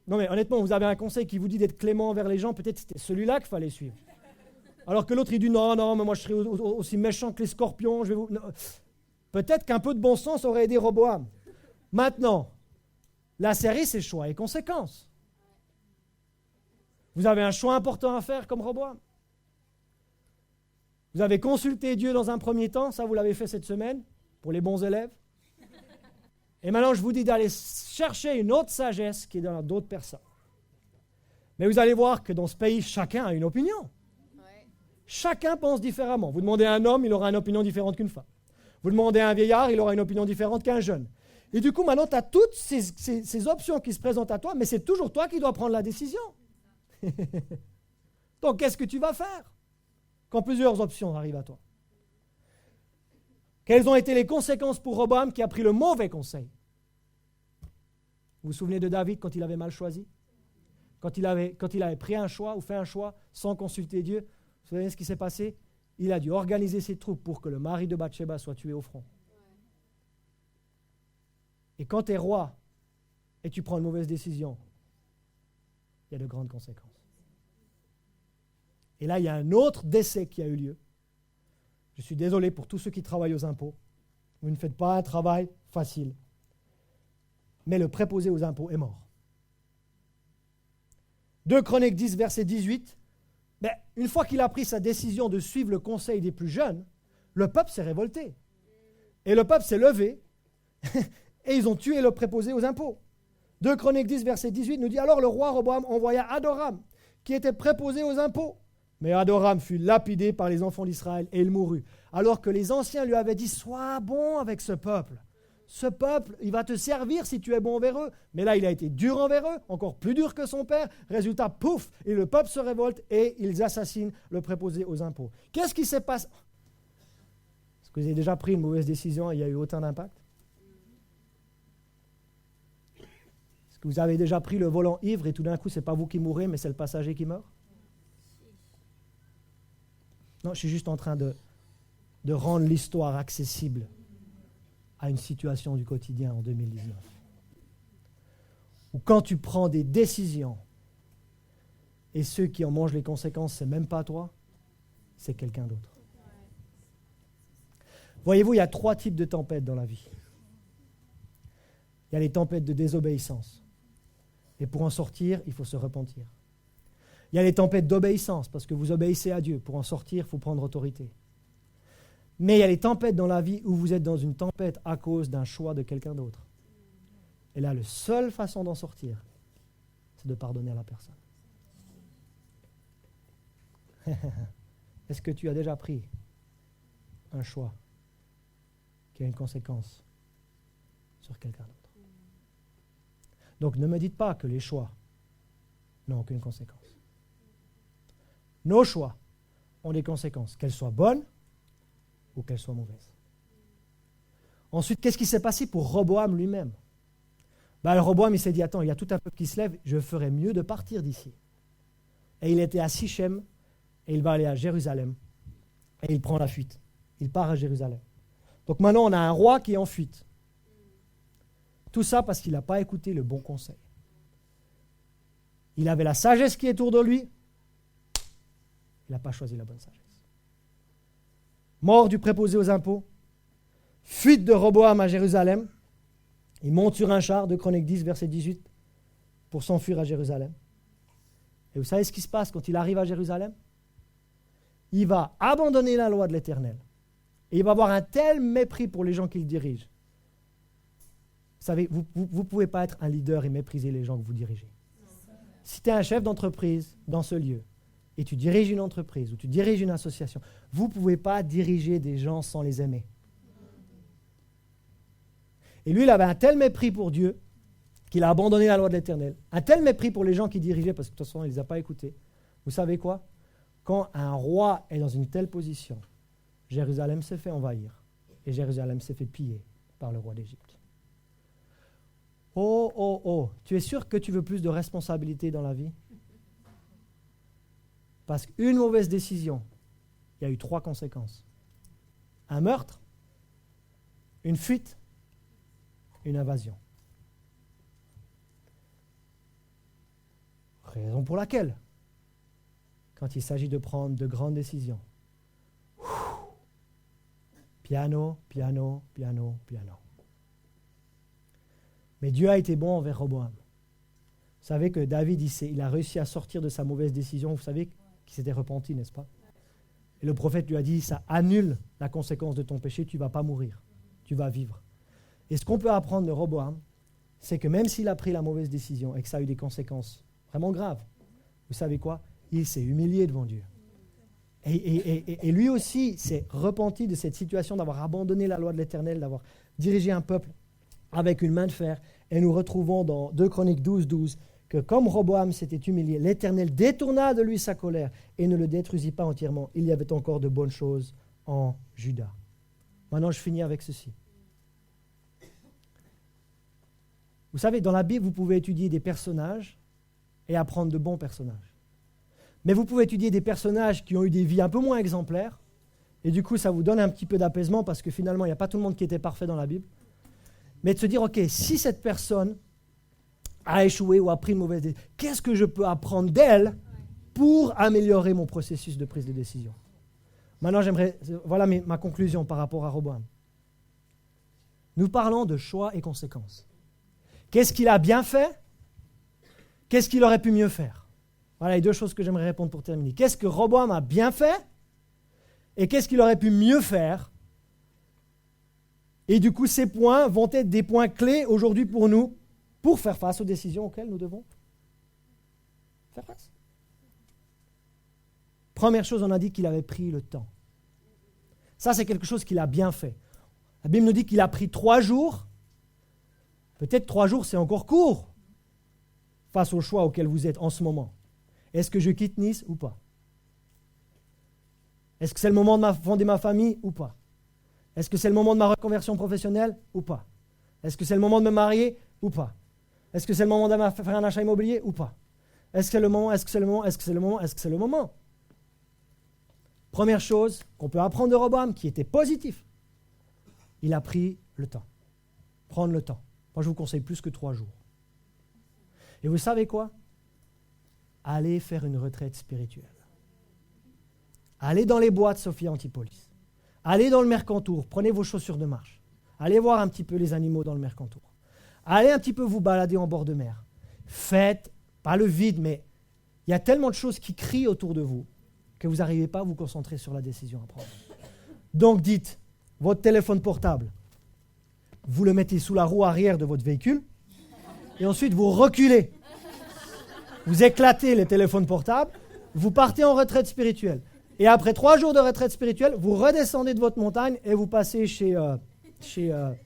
non mais honnêtement, vous avez un conseil qui vous dit d'être clément envers les gens, peut-être c'était celui-là qu'il fallait suivre. Alors que l'autre, il dit non, mais moi je serai aussi méchant que les scorpions. Non. Peut-être qu'un peu de bon sens aurait aidé Roboam. Maintenant, la série, c'est choix et conséquences. Vous avez un choix important à faire comme Roboam. Vous avez consulté Dieu dans un premier temps, ça vous l'avez fait cette semaine, pour les bons élèves. Et maintenant, je vous dis d'aller chercher une autre sagesse qui est dans d'autres personnes. Mais vous allez voir que dans ce pays, chacun a une opinion. Ouais. Chacun pense différemment. Vous demandez à un homme, il aura une opinion différente qu'une femme. Vous demandez à un vieillard, il aura une opinion différente qu'un jeune. Et du coup, maintenant, tu as toutes ces options qui se présentent à toi, mais c'est toujours toi qui dois prendre la décision. Donc, qu'est-ce que tu vas faire quand plusieurs options arrivent à toi? Quelles ont été les conséquences pour Roboam qui a pris le mauvais conseil? Vous vous souvenez de David quand il avait mal choisi? Quand il avait pris un choix ou fait un choix sans consulter Dieu, vous savez ce qui s'est passé? Il a dû organiser ses troupes pour que le mari de Bathsheba soit tué au front. Et quand tu es roi et tu prends une mauvaise décision, il y a de grandes conséquences. Et là, il y a un autre décès qui a eu lieu. Je suis désolé pour tous ceux qui travaillent aux impôts. Vous ne faites pas un travail facile. Mais le préposé aux impôts est mort. 2 Chroniques 10, verset 18. Une fois qu'il a pris sa décision de suivre le conseil des plus jeunes, le peuple s'est révolté. Et le peuple s'est levé et ils ont tué le préposé aux impôts. 2 Chroniques 10, verset 18 nous dit « Alors le roi Roboam envoya Adoram, qui était préposé aux impôts. Mais Adoram fut lapidé par les enfants d'Israël et il mourut. Alors que les anciens lui avaient dit « Sois bon avec ce peuple. Ce peuple, il va te servir si tu es bon envers eux. » Mais là, il a été dur envers eux, encore plus dur que son père. Résultat, pouf, et le peuple se révolte et ils assassinent le préposé aux impôts. Qu'est-ce qui s'est passé? Est-ce que vous avez déjà pris une mauvaise décision et il y a eu autant d'impact? Est-ce que vous avez déjà pris le volant ivre et tout d'un coup, ce n'est pas vous qui mourrez, mais c'est le passager qui meurt? Non, je suis juste en train de rendre l'histoire accessible à une situation du quotidien en 2019. Où quand tu prends des décisions et ceux qui en mangent les conséquences, ce n'est même pas toi, c'est quelqu'un d'autre. Voyez-vous, il y a 3 types de tempêtes dans la vie. Il y a les tempêtes de désobéissance. Et pour en sortir, il faut se repentir. Il y a les tempêtes d'obéissance, parce que vous obéissez à Dieu. Pour en sortir, il faut prendre autorité. Mais il y a les tempêtes dans la vie où vous êtes dans une tempête à cause d'un choix de quelqu'un d'autre. Et là, la seule façon d'en sortir, c'est de pardonner à la personne. Est-ce que tu as déjà pris un choix qui a une conséquence sur quelqu'un d'autre? Donc ne me dites pas que les choix n'ont aucune conséquence. Nos choix ont des conséquences, qu'elles soient bonnes ou qu'elles soient mauvaises. Ensuite, qu'est-ce qui s'est passé pour Roboam lui-même? Roboam, il s'est dit, attends, il y a tout un peuple qui se lève, je ferais mieux de partir d'ici. Et il était à Sichem, et il va aller à Jérusalem, et il prend la fuite. Il part à Jérusalem. Donc maintenant, on a un roi qui est en fuite. Tout ça parce qu'il n'a pas écouté le bon conseil. Il avait la sagesse qui est autour de lui. Il n'a pas choisi la bonne sagesse. Mort du préposé aux impôts. Fuite de Roboam à Jérusalem. Il monte sur un char, 2 Chroniques 10, verset 18, pour s'enfuir à Jérusalem. Et vous savez ce qui se passe quand il arrive à Jérusalem? Il va abandonner la loi de l'Éternel. Et il va avoir un tel mépris pour les gens qu'il dirige. Vous savez, vous ne pouvez pas être un leader et mépriser les gens que vous dirigez. Si tu es un chef d'entreprise dans ce lieu, et tu diriges une entreprise ou tu diriges une association, vous ne pouvez pas diriger des gens sans les aimer. Et lui, il avait un tel mépris pour Dieu qu'il a abandonné la loi de l'Éternel. Un tel mépris pour les gens qui dirigeaient, parce que de toute façon, il ne les a pas écoutés. Vous savez quoi? Quand un roi est dans une telle position, Jérusalem s'est fait envahir et Jérusalem s'est fait piller par le roi d'Égypte. Oh, oh, oh, tu es sûr que tu veux plus de responsabilité dans la vie? Parce qu'une mauvaise décision, il y a eu 3 conséquences. Un meurtre, une fuite, une invasion. Raison pour laquelle, quand il s'agit de prendre de grandes décisions, piano, piano, piano, piano. Mais Dieu a été bon envers Roboam. Vous savez que David, il a réussi à sortir de sa mauvaise décision. Vous savez qu'il s'était repenti, n'est-ce pas? Et le prophète lui a dit, ça annule la conséquence de ton péché, tu ne vas pas mourir, tu vas vivre. Et ce qu'on peut apprendre de Roboam, c'est que même s'il a pris la mauvaise décision et que ça a eu des conséquences vraiment graves, vous savez quoi? Il s'est humilié devant Dieu. Et lui aussi s'est repenti de cette situation d'avoir abandonné la loi de l'Éternel, d'avoir dirigé un peuple avec une main de fer. Et nous retrouvons dans 2 Chroniques 12, 12 que comme Roboam s'était humilié, l'Éternel détourna de lui sa colère et ne le détruisit pas entièrement. Il y avait encore de bonnes choses en Juda. Maintenant, je finis avec ceci. Vous savez, dans la Bible, vous pouvez étudier des personnages et apprendre de bons personnages. Mais vous pouvez étudier des personnages qui ont eu des vies un peu moins exemplaires, et du coup, ça vous donne un petit peu d'apaisement, parce que finalement, il n'y a pas tout le monde qui était parfait dans la Bible. Mais de se dire, ok, si cette personne a échoué ou a pris une mauvaise décision, qu'est-ce que je peux apprendre d'elle pour améliorer mon processus de prise de décision? Maintenant, voilà ma conclusion par rapport à Roboam. Nous parlons de choix et conséquences. Qu'est-ce qu'il a bien fait? Qu'est-ce qu'il aurait pu mieux faire? Voilà les 2 choses que j'aimerais répondre pour terminer. Qu'est-ce que Roboam a bien fait? Et qu'est-ce qu'il aurait pu mieux faire? Et du coup, ces points vont être des points clés aujourd'hui pour nous, pour faire face aux décisions auxquelles nous devons faire face. Première chose, on a dit qu'il avait pris le temps. Ça, c'est quelque chose qu'il a bien fait. La Bible nous dit qu'il a pris 3 jours. Peut-être 3 jours, c'est encore court face au choix auquel vous êtes en ce moment. Est-ce que je quitte Nice ou pas? Est-ce que c'est le moment de fonder ma famille ou pas? Est-ce que c'est le moment de ma reconversion professionnelle ou pas? Est-ce que c'est le moment de me marier ou pas? Est-ce que c'est le moment de faire un achat immobilier ou pas? Est-ce que c'est le moment? Est-ce que c'est le moment? Est-ce que c'est le moment? Est-ce que c'est le moment? Première chose qu'on peut apprendre de Roboam, qui était positif, il a pris le temps. Prendre le temps. Moi, je vous conseille plus que 3 jours. Et vous savez quoi? Allez faire une retraite spirituelle. Allez dans les bois de Sophia Antipolis. Allez dans le Mercantour. Prenez vos chaussures de marche. Allez voir un petit peu les animaux dans le Mercantour. Allez un petit peu vous balader en bord de mer. Faites, pas le vide, mais il y a tellement de choses qui crient autour de vous que vous n'arrivez pas à vous concentrer sur la décision à prendre. Donc dites, votre téléphone portable, vous le mettez sous la roue arrière de votre véhicule et ensuite vous reculez. Vous éclatez les téléphones portables, vous partez en retraite spirituelle. Et après 3 jours de retraite spirituelle, vous redescendez de votre montagne et vous passez chez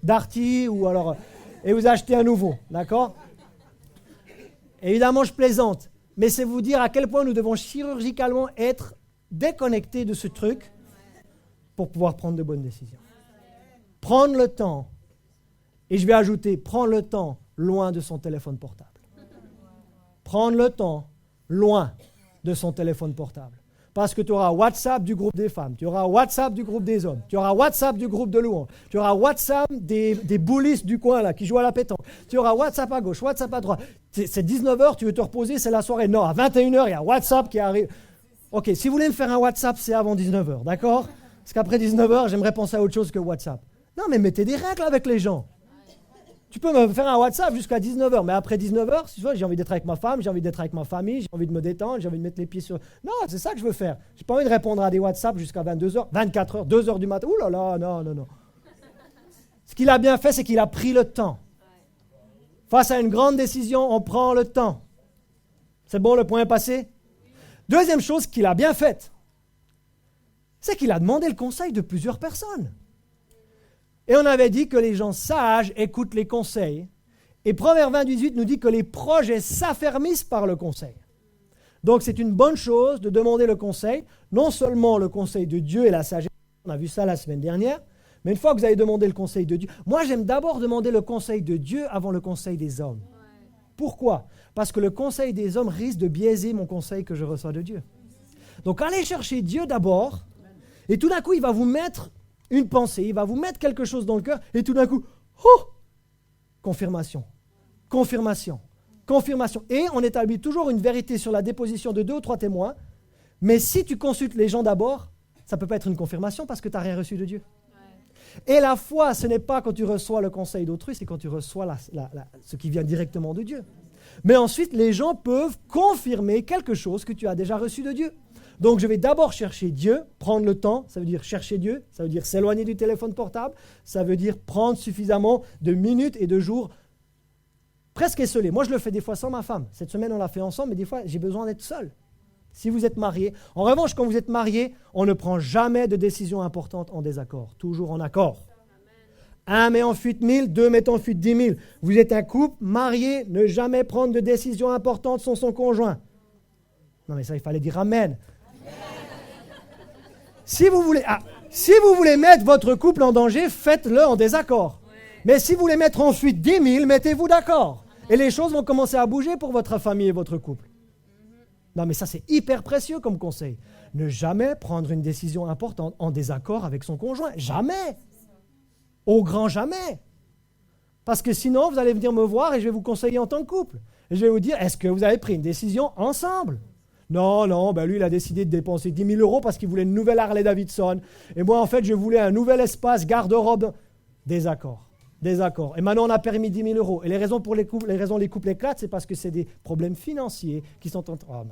Darty ou alors et vous achetez un nouveau, d'accord? Évidemment, je plaisante, mais c'est vous dire à quel point nous devons chirurgicalement être déconnectés de ce truc pour pouvoir prendre de bonnes décisions. Prendre le temps, et je vais ajouter, prendre le temps loin de son téléphone portable. Prendre le temps loin de son téléphone portable. Parce que tu auras WhatsApp du groupe des femmes, tu auras WhatsApp du groupe des hommes, tu auras WhatsApp du groupe de louanges, tu auras WhatsApp des boulistes du coin là, qui jouent à la pétanque, tu auras WhatsApp à gauche, WhatsApp à droite. C'est 19h, tu veux te reposer, c'est la soirée. Non, à 21h, il y a WhatsApp qui arrive. Ok, si vous voulez me faire un WhatsApp, c'est avant 19h, d'accord? Parce qu'après 19h, j'aimerais penser à autre chose que WhatsApp. Non, mais mettez des règles avec les gens. Tu peux me faire un WhatsApp jusqu'à 19h, mais après 19h, si tu vois, j'ai envie d'être avec ma femme, j'ai envie d'être avec ma famille, j'ai envie de me détendre, j'ai envie de mettre les pieds sur... Non, c'est ça que je veux faire. J'ai pas envie de répondre à des WhatsApp jusqu'à 22h, 24h, 2h du matin. Ouh là là, non, non, non. Ce qu'il a bien fait, c'est qu'il a pris le temps. Face à une grande décision, on prend le temps. C'est bon, le point est passé? Deuxième chose qu'il a bien faite, c'est qu'il a demandé le conseil de plusieurs personnes. Et on avait dit que les gens sages écoutent les conseils. Et Proverbe 28 nous dit que les projets s'affermissent par le conseil. Donc c'est une bonne chose de demander le conseil, non seulement le conseil de Dieu et la sagesse, on a vu ça la semaine dernière, mais une fois que vous avez demandé le conseil de Dieu, moi j'aime d'abord demander le conseil de Dieu avant le conseil des hommes. Pourquoi? Parce que le conseil des hommes risque de biaiser mon conseil que je reçois de Dieu. Donc allez chercher Dieu d'abord, et tout d'un coup il va vous mettre une pensée, il va vous mettre quelque chose dans le cœur, et tout d'un coup, oh, confirmation, confirmation, confirmation. Et on établit toujours une vérité sur la déposition de 2 ou 3 témoins, mais si tu consultes les gens d'abord, ça ne peut pas être une confirmation parce que tu n'as rien reçu de Dieu. Et la foi, ce n'est pas quand tu reçois le conseil d'autrui, c'est quand tu reçois ce qui vient directement de Dieu. Mais ensuite, les gens peuvent confirmer quelque chose que tu as déjà reçu de Dieu. Donc, je vais d'abord chercher Dieu, prendre le temps, ça veut dire chercher Dieu, ça veut dire s'éloigner du téléphone portable, ça veut dire prendre suffisamment de minutes et de jours presque isolés. Moi, je le fais des fois sans ma femme. Cette semaine, on l'a fait ensemble, mais des fois, j'ai besoin d'être seul. Si vous êtes marié, en revanche, quand vous êtes marié, on ne prend jamais de décision importante en désaccord, toujours en accord. 1 met en fuite 1000, 2 met en fuite 10 000. Vous êtes un couple marié, ne jamais prendre de décision importante sans son conjoint. Non, mais ça, il fallait dire amen. Si vous voulez mettre votre couple en danger, faites-le en désaccord. Mais si vous voulez mettre en fuite 10 000, mettez-vous d'accord. Et les choses vont commencer à bouger pour votre famille et votre couple. Non, mais ça, c'est hyper précieux comme conseil. Ne jamais prendre une décision importante en désaccord avec son conjoint. Jamais. Au grand jamais. Parce que sinon, vous allez venir me voir et je vais vous conseiller en tant que couple. Et je vais vous dire, est-ce que vous avez pris une décision ensemble? Non, lui, il a décidé de dépenser 10 000 euros parce qu'il voulait une nouvelle Harley Davidson. Et moi, en fait, je voulais un nouvel espace garde-robe. Désaccord. Et maintenant, on a permis 10 000 euros. Et les raisons pour les couples éclatent, c'est parce que c'est des problèmes financiers qui sont en train...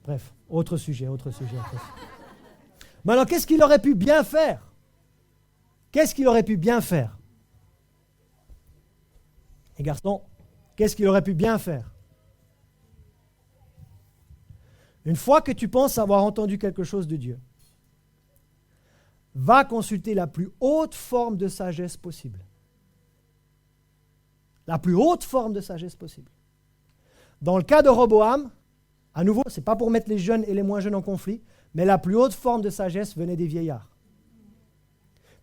Bref, autre sujet. Maintenant, qu'est-ce qu'il aurait pu bien faire? Les garçons, qu'est-ce qu'il aurait pu bien faire? Une fois que tu penses avoir entendu quelque chose de Dieu, va consulter la plus haute forme de sagesse possible. La plus haute forme de sagesse possible. Dans le cas de Roboam, à nouveau, ce n'est pas pour mettre les jeunes et les moins jeunes en conflit, mais la plus haute forme de sagesse venait des vieillards.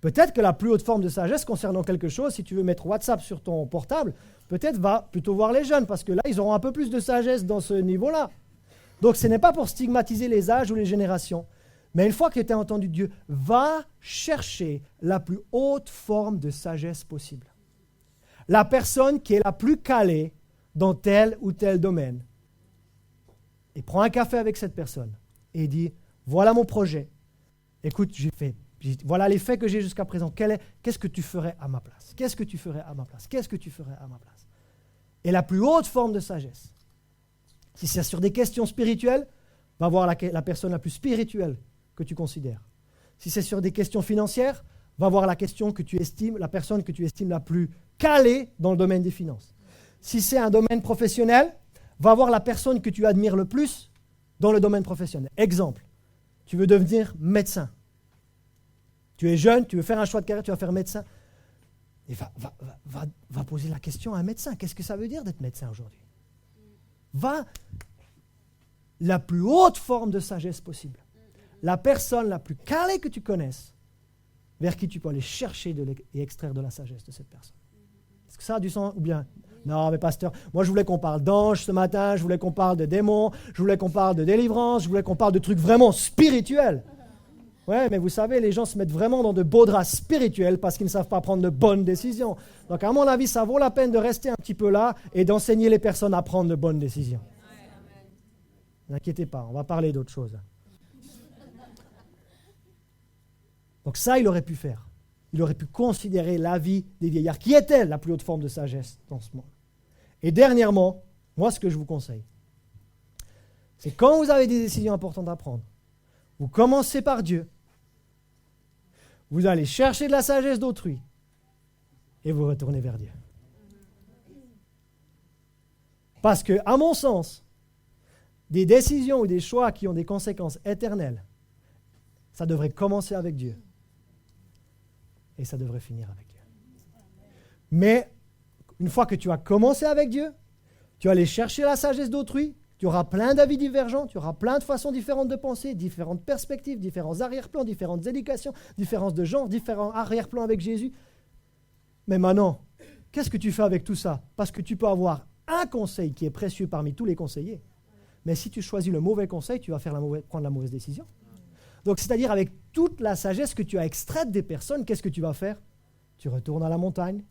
Peut-être que la plus haute forme de sagesse concernant quelque chose, si tu veux mettre WhatsApp sur ton portable, peut-être va plutôt voir les jeunes, parce que là, ils auront un peu plus de sagesse dans ce niveau-là. Donc, ce n'est pas pour stigmatiser les âges ou les générations. Mais une fois que tu as entendu Dieu, va chercher la plus haute forme de sagesse possible. La personne qui est la plus calée dans tel ou tel domaine. Et prends un café avec cette personne et dis, voilà mon projet. Écoute, voilà les faits que j'ai jusqu'à présent. Qu'est-ce que tu ferais à ma place? Qu'est-ce que tu ferais à ma place? Qu'est-ce que tu ferais à ma place? Et la plus haute forme de sagesse. Si c'est sur des questions spirituelles, va voir la personne la plus spirituelle que tu considères. Si c'est sur des questions financières, va voir la personne que tu estimes la plus calée dans le domaine des finances. Si c'est un domaine professionnel, va voir la personne que tu admires le plus dans le domaine professionnel. Exemple, tu veux devenir médecin. Tu es jeune, tu veux faire un choix de carrière, tu vas faire médecin. Et va poser la question à un médecin. Qu'est-ce que ça veut dire d'être médecin aujourd'hui? Va la plus haute forme de sagesse possible. La personne la plus calée que tu connaisses, vers qui tu peux aller chercher et extraire de la sagesse de cette personne. Est-ce que ça a du sens ou bien? Non, mais pasteur, moi je voulais qu'on parle d'anges ce matin, je voulais qu'on parle de démons, je voulais qu'on parle de délivrance, je voulais qu'on parle de trucs vraiment spirituels. Ouais, mais vous savez, les gens se mettent vraiment dans de beaux draps spirituels parce qu'ils ne savent pas prendre de bonnes décisions. Donc à mon avis, ça vaut la peine de rester un petit peu là et d'enseigner les personnes à prendre de bonnes décisions. N'inquiétez pas, on va parler d'autre chose. Donc ça, il aurait pu faire. Il aurait pu considérer la vie des vieillards, qui est-elle la plus haute forme de sagesse dans ce monde. Et dernièrement, moi, ce que je vous conseille, c'est quand vous avez des décisions importantes à prendre, vous commencez par Dieu, vous allez chercher de la sagesse d'autrui et vous retournez vers Dieu. Parce que, à mon sens, des décisions ou des choix qui ont des conséquences éternelles, ça devrait commencer avec Dieu. Et ça devrait finir avec Dieu. Mais, une fois que tu as commencé avec Dieu, tu vas aller chercher la sagesse d'autrui, tu auras plein d'avis divergents, tu auras plein de façons différentes de penser, différentes perspectives, différents arrière-plans, différentes éducations, différences de genre, différents arrière-plans avec Jésus. Mais maintenant, qu'est-ce que tu fais avec tout ça? Parce que tu peux avoir un conseil qui est précieux parmi tous les conseillers. Mais si tu choisis le mauvais conseil, tu vas prendre la mauvaise décision. Donc, c'est-à-dire avec toute la sagesse que tu as extraite des personnes, qu'est-ce que tu vas faire? Tu retournes à la montagne,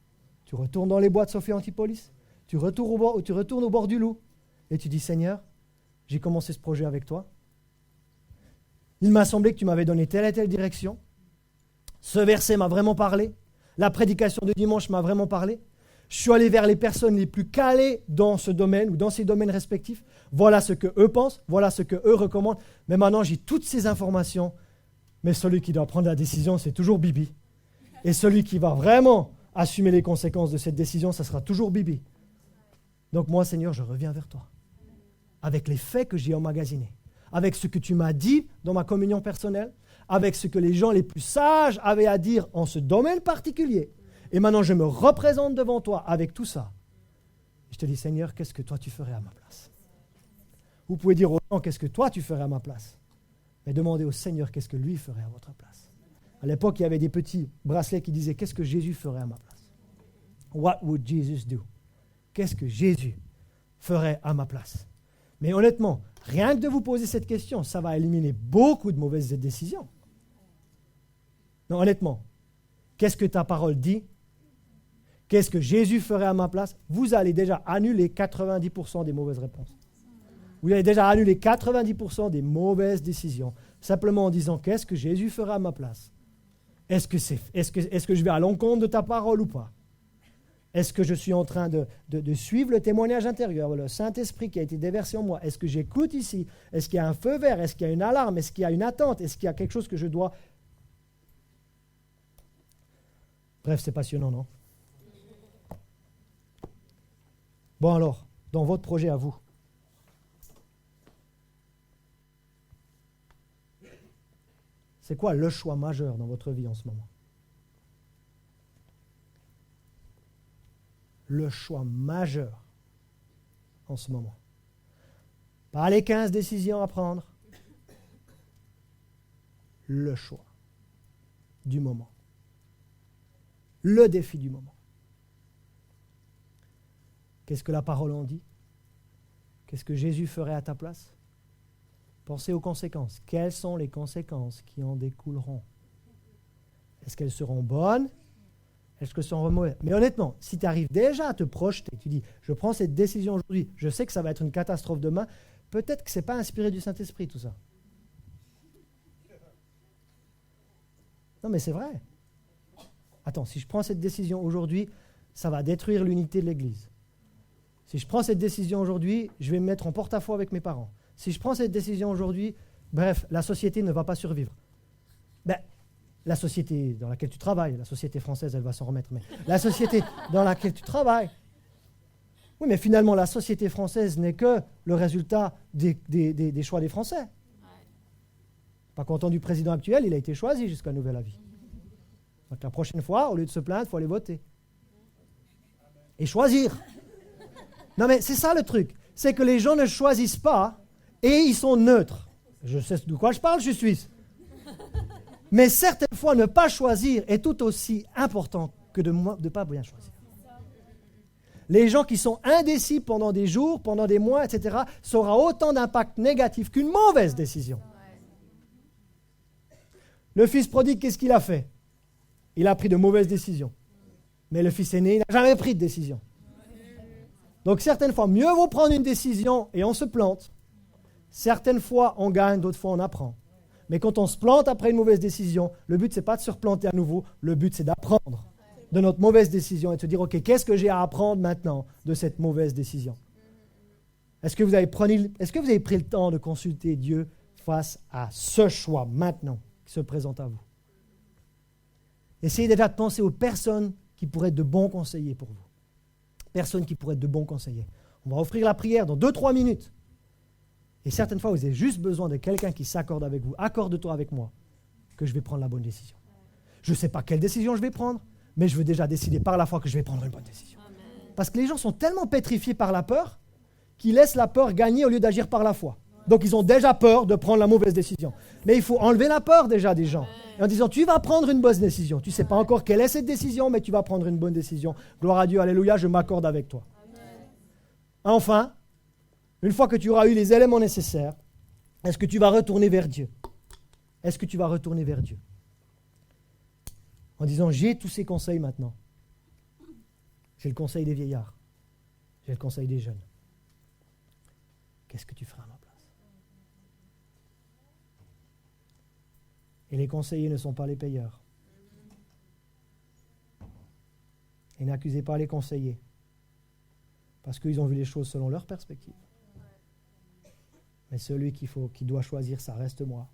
tu retournes dans les bois de Sophie Antipolis, tu retournes au bord du loup, et tu dis, Seigneur, j'ai commencé ce projet avec toi. Il m'a semblé que tu m'avais donné telle et telle direction. Ce verset m'a vraiment parlé. La prédication de dimanche m'a vraiment parlé. Je suis allé vers les personnes les plus calées dans ce domaine ou dans ces domaines respectifs. Voilà ce qu'eux pensent, voilà ce qu'eux recommandent. Mais maintenant, j'ai toutes ces informations. Mais celui qui doit prendre la décision, c'est toujours Bibi. Et celui qui va vraiment assumer les conséquences de cette décision, ça sera toujours Bibi. Donc moi, Seigneur, je reviens vers toi. Avec les faits que j'ai emmagasinés. Avec ce que tu m'as dit dans ma communion personnelle. Avec ce que les gens les plus sages avaient à dire en ce domaine particulier. Et maintenant, je me représente devant toi avec tout ça. Je te dis, Seigneur, qu'est-ce que toi tu ferais à ma place? Vous pouvez dire aux gens, qu'est-ce que toi tu ferais à ma place? Mais demandez au Seigneur, qu'est-ce que lui ferait à votre place? À l'époque, il y avait des petits bracelets qui disaient, qu'est-ce que Jésus ferait à ma place? What would Jesus do? Qu'est-ce que Jésus ferait à ma place? Mais honnêtement, rien que de vous poser cette question, ça va éliminer beaucoup de mauvaises décisions. Non, honnêtement, qu'est-ce que ta parole dit? Qu'est-ce que Jésus ferait à ma place? Vous allez déjà annuler 90% des mauvaises réponses. Vous allez déjà annuler 90% des mauvaises décisions, simplement en disant, qu'est-ce que Jésus ferait à ma place? Est-ce que je vais à l'encontre de ta parole ou pas? Est-ce que je suis en train de suivre le témoignage intérieur, le Saint-Esprit qui a été déversé en moi? Est-ce que j'écoute ici? Est-ce qu'il y a un feu vert? Est-ce qu'il y a une alarme? Est-ce qu'il y a une attente? Est-ce qu'il y a quelque chose que je dois... Bref, c'est passionnant, non? Bon alors, dans votre projet à vous, c'est quoi le choix majeur dans votre vie en ce moment? Le choix majeur en ce moment. Pas les 15 décisions à prendre. Le choix du moment. Le défi du moment. Qu'est-ce que la parole en dit? Qu'est-ce que Jésus ferait à ta place? Pensez aux conséquences. Quelles sont les conséquences qui en découleront? Est-ce qu'elles seront bonnes? Est-ce que c'est mauvais? Mais honnêtement, si tu arrives déjà à te projeter, tu dis, je prends cette décision aujourd'hui, je sais que ça va être une catastrophe demain, peut-être que ce n'est pas inspiré du Saint-Esprit tout ça. Non mais c'est vrai. Attends, si je prends cette décision aujourd'hui, ça va détruire l'unité de l'Église. Si je prends cette décision aujourd'hui, je vais me mettre en porte-à-faux avec mes parents. Si je prends cette décision aujourd'hui, bref, la société ne va pas survivre. Ben, la société dans laquelle tu travailles, la société française, elle va s'en remettre, mais la société dans laquelle tu travailles, oui, mais finalement, la société française n'est que le résultat des choix des Français. Pas content du président actuel, il a été choisi jusqu'à nouvel avis. Donc la prochaine fois, au lieu de se plaindre, il faut aller voter. Et choisir. Non mais c'est ça le truc, c'est que les gens ne choisissent pas et ils sont neutres. Je sais de quoi je parle, je suis suisse. Mais certaines fois, ne pas choisir est tout aussi important que de ne pas bien choisir. Les gens qui sont indécis pendant des jours, pendant des mois, etc., ça aura autant d'impact négatif qu'une mauvaise décision. Le fils prodigue, qu'est-ce qu'il a fait? Il a pris de mauvaises décisions. Mais le fils aîné, il n'a jamais pris de décision. Donc certaines fois, mieux vaut prendre une décision et on se plante. Certaines fois, on gagne, d'autres fois, on apprend. Mais quand on se plante après une mauvaise décision, le but, ce n'est pas de se replanter à nouveau. Le but, c'est d'apprendre de notre mauvaise décision et de se dire, OK, qu'est-ce que j'ai à apprendre maintenant de cette mauvaise décision? Est-ce que vous avez pris le temps de consulter Dieu face à ce choix maintenant qui se présente à vous? Essayez déjà de penser aux personnes qui pourraient être de bons conseillers pour vous. Personnes qui pourraient être de bons conseillers. On va offrir la prière dans 2-3 minutes. Et certaines fois, vous avez juste besoin de quelqu'un qui s'accorde avec vous. Accorde-toi avec moi que je vais prendre la bonne décision. Je ne sais pas quelle décision je vais prendre, mais je veux déjà décider par la foi que je vais prendre une bonne décision. Parce que les gens sont tellement pétrifiés par la peur qu'ils laissent la peur gagner au lieu d'agir par la foi. Donc ils ont déjà peur de prendre la mauvaise décision. Mais il faut enlever la peur déjà des gens. Et en disant, tu vas prendre une bonne décision. Tu ne sais pas encore quelle est cette décision, mais tu vas prendre une bonne décision. Gloire à Dieu, alléluia, je m'accorde avec toi. Enfin, une fois que tu auras eu les éléments nécessaires, est-ce que tu vas retourner vers Dieu? Est-ce que tu vas retourner vers Dieu? En disant, j'ai tous ces conseils maintenant. J'ai le conseil des vieillards. J'ai le conseil des jeunes. Qu'est-ce que tu feras à ma place? Et les conseillers ne sont pas les payeurs. Et n'accusez pas les conseillers. Parce qu'ils ont vu les choses selon leur perspective. Mais celui qui doit choisir, ça reste moi.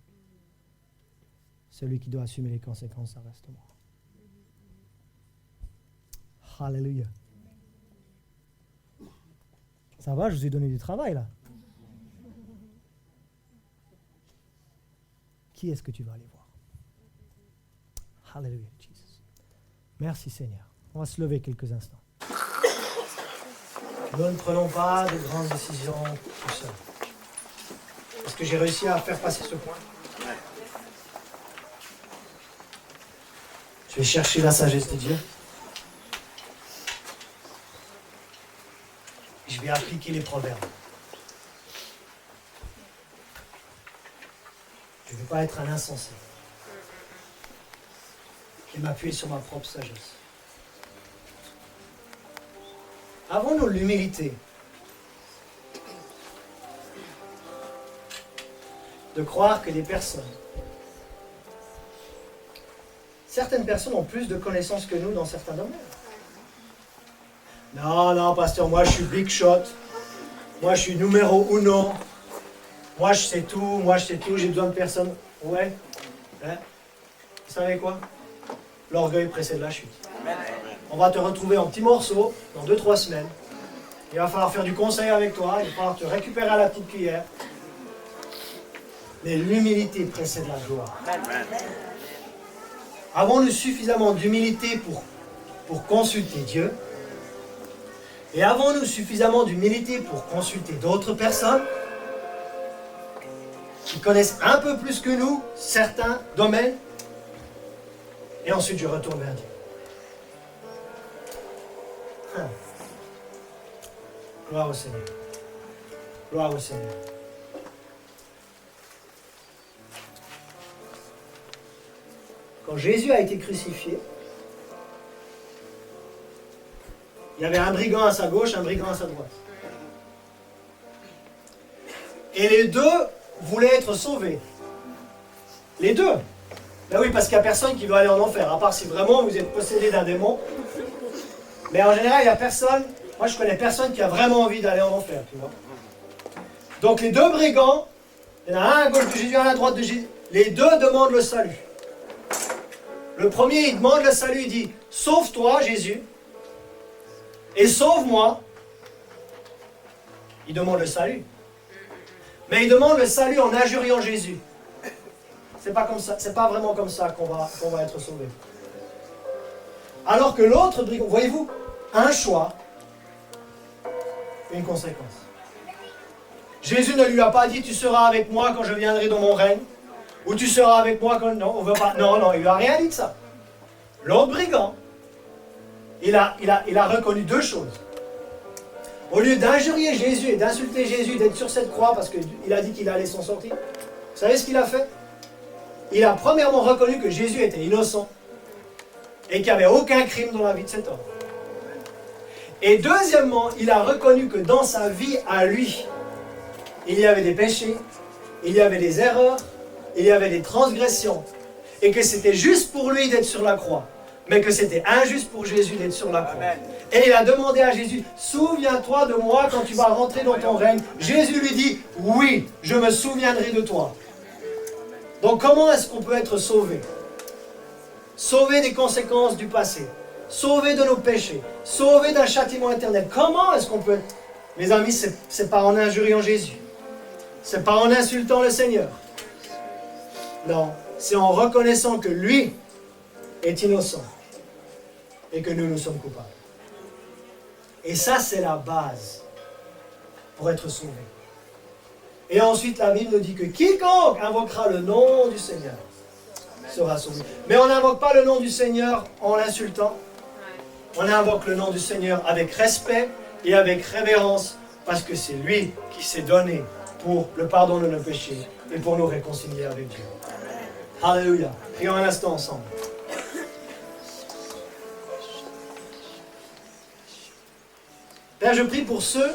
Celui qui doit assumer les conséquences, ça reste moi. Alléluia. Ça va, je vous ai donné du travail là. Qui est-ce que tu vas aller voir? Alléluia, Jesus. Merci Seigneur. On va se lever quelques instants. Nous ne prenons pas de grandes décisions tout seul. Est-ce que j'ai réussi à faire passer ce point? Je vais chercher la sagesse de Dieu. Je vais appliquer les proverbes. Je ne veux pas être un insensé. Je vais m'appuyer sur ma propre sagesse. Avons-nous l'humilité de croire que certaines personnes ont plus de connaissances que nous dans certains domaines? Non, pasteur, moi je suis big shot. Moi je suis numéro uno. Moi je sais tout, j'ai besoin de personne. Ouais. Hein? Vous savez quoi? L'orgueil précède la chute. On va te retrouver en petits morceaux dans 2-3 semaines. Il va falloir faire du conseil avec toi, il va falloir te récupérer à la petite cuillère. Mais l'humilité précède la gloire. Avons-nous suffisamment d'humilité pour consulter Dieu? Et avons-nous suffisamment d'humilité pour consulter d'autres personnes qui connaissent un peu plus que nous certains domaines? Et ensuite, je retourne vers Dieu. Gloire au Seigneur. Gloire au Seigneur. Quand Jésus a été crucifié, il y avait un brigand à sa gauche, un brigand à sa droite. Et les deux voulaient être sauvés. Les deux. Ben oui, parce qu'il n'y a personne qui veut aller en enfer, à part si vraiment vous êtes possédé d'un démon. Mais en général, il n'y a personne, moi je connais personne qui a vraiment envie d'aller en enfer, tu vois. Donc les deux brigands, il y en a un à gauche de Jésus, un à la droite de Jésus, les deux demandent le salut. Le premier, il demande le salut, il dit, sauve-toi Jésus, et sauve-moi. Il demande le salut. Mais il demande le salut en injuriant Jésus. C'est pas comme ça, c'est pas vraiment comme ça qu'on va être sauvé. Alors que l'autre brigand, voyez-vous, un choix, une conséquence. Jésus ne lui a pas dit tu seras avec moi quand je viendrai dans mon règne, ou tu seras avec moi quand non, on veut pas. Non, il lui a rien dit de ça. L'autre brigand, il a reconnu deux choses. Au lieu d'injurier Jésus et d'insulter Jésus, d'être sur cette croix parce qu'il a dit qu'il allait s'en sortir, vous savez ce qu'il a fait? Il a premièrement reconnu que Jésus était innocent et qu'il n'y avait aucun crime dans la vie de cet homme. Et deuxièmement, il a reconnu que dans sa vie à lui, il y avait des péchés, il y avait des erreurs, il y avait des transgressions, et que c'était juste pour lui d'être sur la croix, mais que c'était injuste pour Jésus d'être sur la croix. Amen. Et il a demandé à Jésus, souviens-toi de moi quand tu vas rentrer dans ton règne. Jésus lui dit, oui, je me souviendrai de toi. Donc comment est-ce qu'on peut être sauvé? Sauvé des conséquences du passé, sauvé de nos péchés, sauvé d'un châtiment éternel. Comment est-ce qu'on peut être? Mes amis, c'est pas en injuriant Jésus, c'est pas en insultant le Seigneur. Non, c'est en reconnaissant que lui est innocent et que nous sommes coupables. Et ça, c'est la base pour être sauvé. Et ensuite, la Bible nous dit que quiconque invoquera le nom du Seigneur sera sauvé. Mais on n'invoque pas le nom du Seigneur en l'insultant. On invoque le nom du Seigneur avec respect et avec révérence, parce que c'est lui qui s'est donné pour le pardon de nos péchés et pour nous réconcilier avec Dieu. Alléluia. Prions un instant ensemble. Père, je prie pour ceux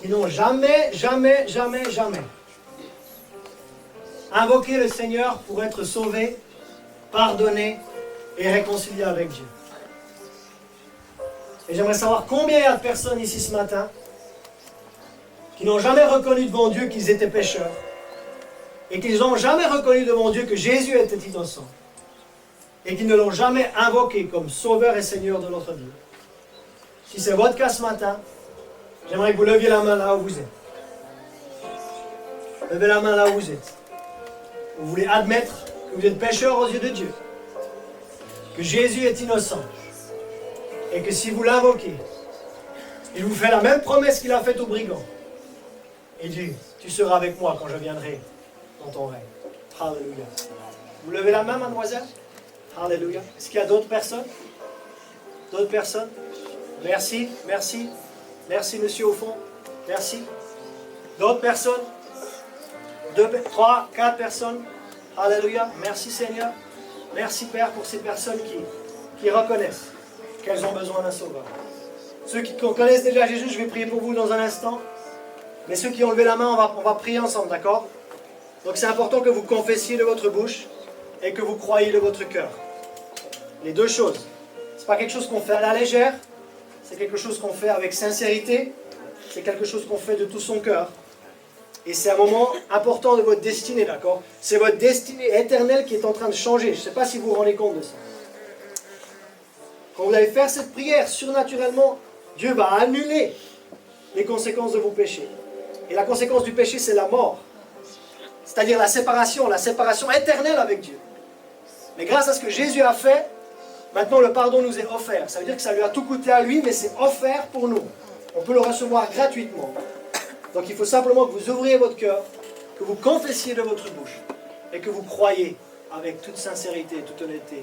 qui n'ont jamais invoqué le Seigneur pour être sauvés, pardonnés et réconciliés avec Dieu. Et j'aimerais savoir combien il y a de personnes ici ce matin qui n'ont jamais reconnu devant Dieu qu'ils étaient pécheurs et qu'ils n'ont jamais reconnu devant Dieu que Jésus était innocent et qui ne l'ont jamais invoqué comme Sauveur et Seigneur de notre vie. Si c'est votre cas ce matin, j'aimerais que vous leviez la main là où vous êtes. Levez la main là où vous êtes. Vous voulez admettre que vous êtes pécheur aux yeux de Dieu, que Jésus est innocent, et que si vous l'invoquez, il vous fait la même promesse qu'il a faite aux brigands. Il dit, tu seras avec moi quand je viendrai dans ton règne. Alléluia. Vous levez la main, mademoiselle? Alléluia. Est-ce qu'il y a d'autres personnes? D'autres personnes? Merci, merci. Merci, monsieur au fond. Merci. D'autres personnes? 2, 3, 4 personnes. Alléluia. Merci, Seigneur. Merci, Père, pour ces personnes qui reconnaissent qu'elles ont besoin d'un sauveur. Ceux qui connaissent déjà Jésus, je vais prier pour vous dans un instant. Mais ceux qui ont levé la main, on va prier ensemble, d'accord? Donc c'est important que vous confessiez de votre bouche et que vous croyiez de votre cœur. Les deux choses. Ce n'est pas quelque chose qu'on fait à la légère, c'est quelque chose qu'on fait avec sincérité, c'est quelque chose qu'on fait de tout son cœur. Et c'est un moment important de votre destinée, d'accord? C'est votre destinée éternelle qui est en train de changer. Je ne sais pas si vous vous rendez compte de ça. Quand vous allez faire cette prière, surnaturellement, Dieu va annuler les conséquences de vos péchés. Et la conséquence du péché, c'est la mort. C'est-à-dire la séparation éternelle avec Dieu. Mais grâce à ce que Jésus a fait, maintenant le pardon nous est offert. Ça veut dire que ça lui a tout coûté à lui, mais c'est offert pour nous. On peut le recevoir gratuitement. Donc il faut simplement que vous ouvriez votre cœur, que vous confessiez de votre bouche, et que vous croyez avec toute sincérité et toute honnêteté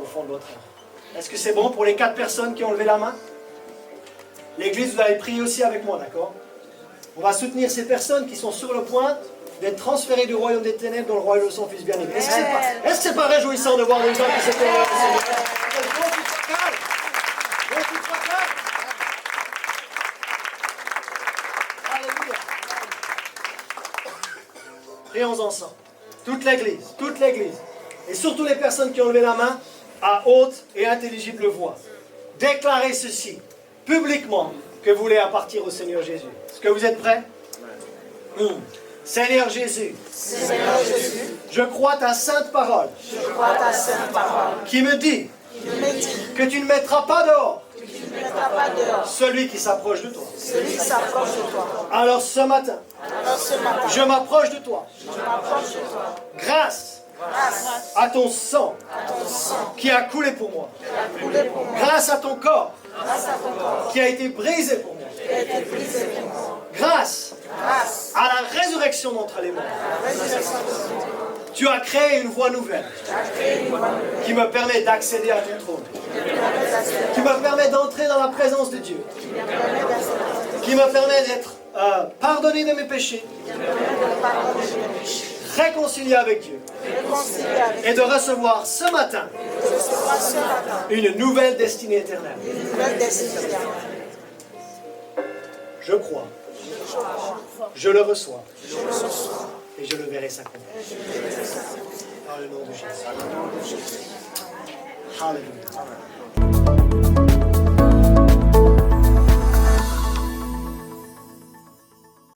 au fond de votre âme. Est-ce que c'est bon pour les 4 personnes qui ont levé la main? L'église, vous allez prier aussi avec moi, d'accord? On va soutenir ces personnes qui sont sur le point d'être transférées du royaume des ténèbres dans le royaume de son Fils bien-aimé. Est-ce que c'est pas réjouissant de voir des gens qui se font Alléluia. Prions ensemble. Toute l'église, et surtout les personnes qui ont levé la main, à haute et intelligible voix. Déclarez ceci, publiquement, que vous voulez appartir au Seigneur Jésus. Est-ce que vous êtes prêts? Seigneur Jésus, je crois ta sainte parole, qui me dit que tu ne mettras pas dehors celui qui s'approche de toi. Alors ce matin, je m'approche de toi. Grâce à ton sang qui a coulé pour moi. Grâce à ton corps qui a été brisé pour moi. Grâce à la résurrection d'entre les morts. Tu as créé une voie nouvelle qui me permet d'accéder à ton trône, qui me permet d'entrer dans la présence de Dieu, qui me permet d'être pardonné de mes péchés, réconcilié avec Dieu et de recevoir ce matin une nouvelle destinée éternelle. Je crois, je le reçois et je le verrai s'accomplir. Dans le nom de Jésus. Alléluia.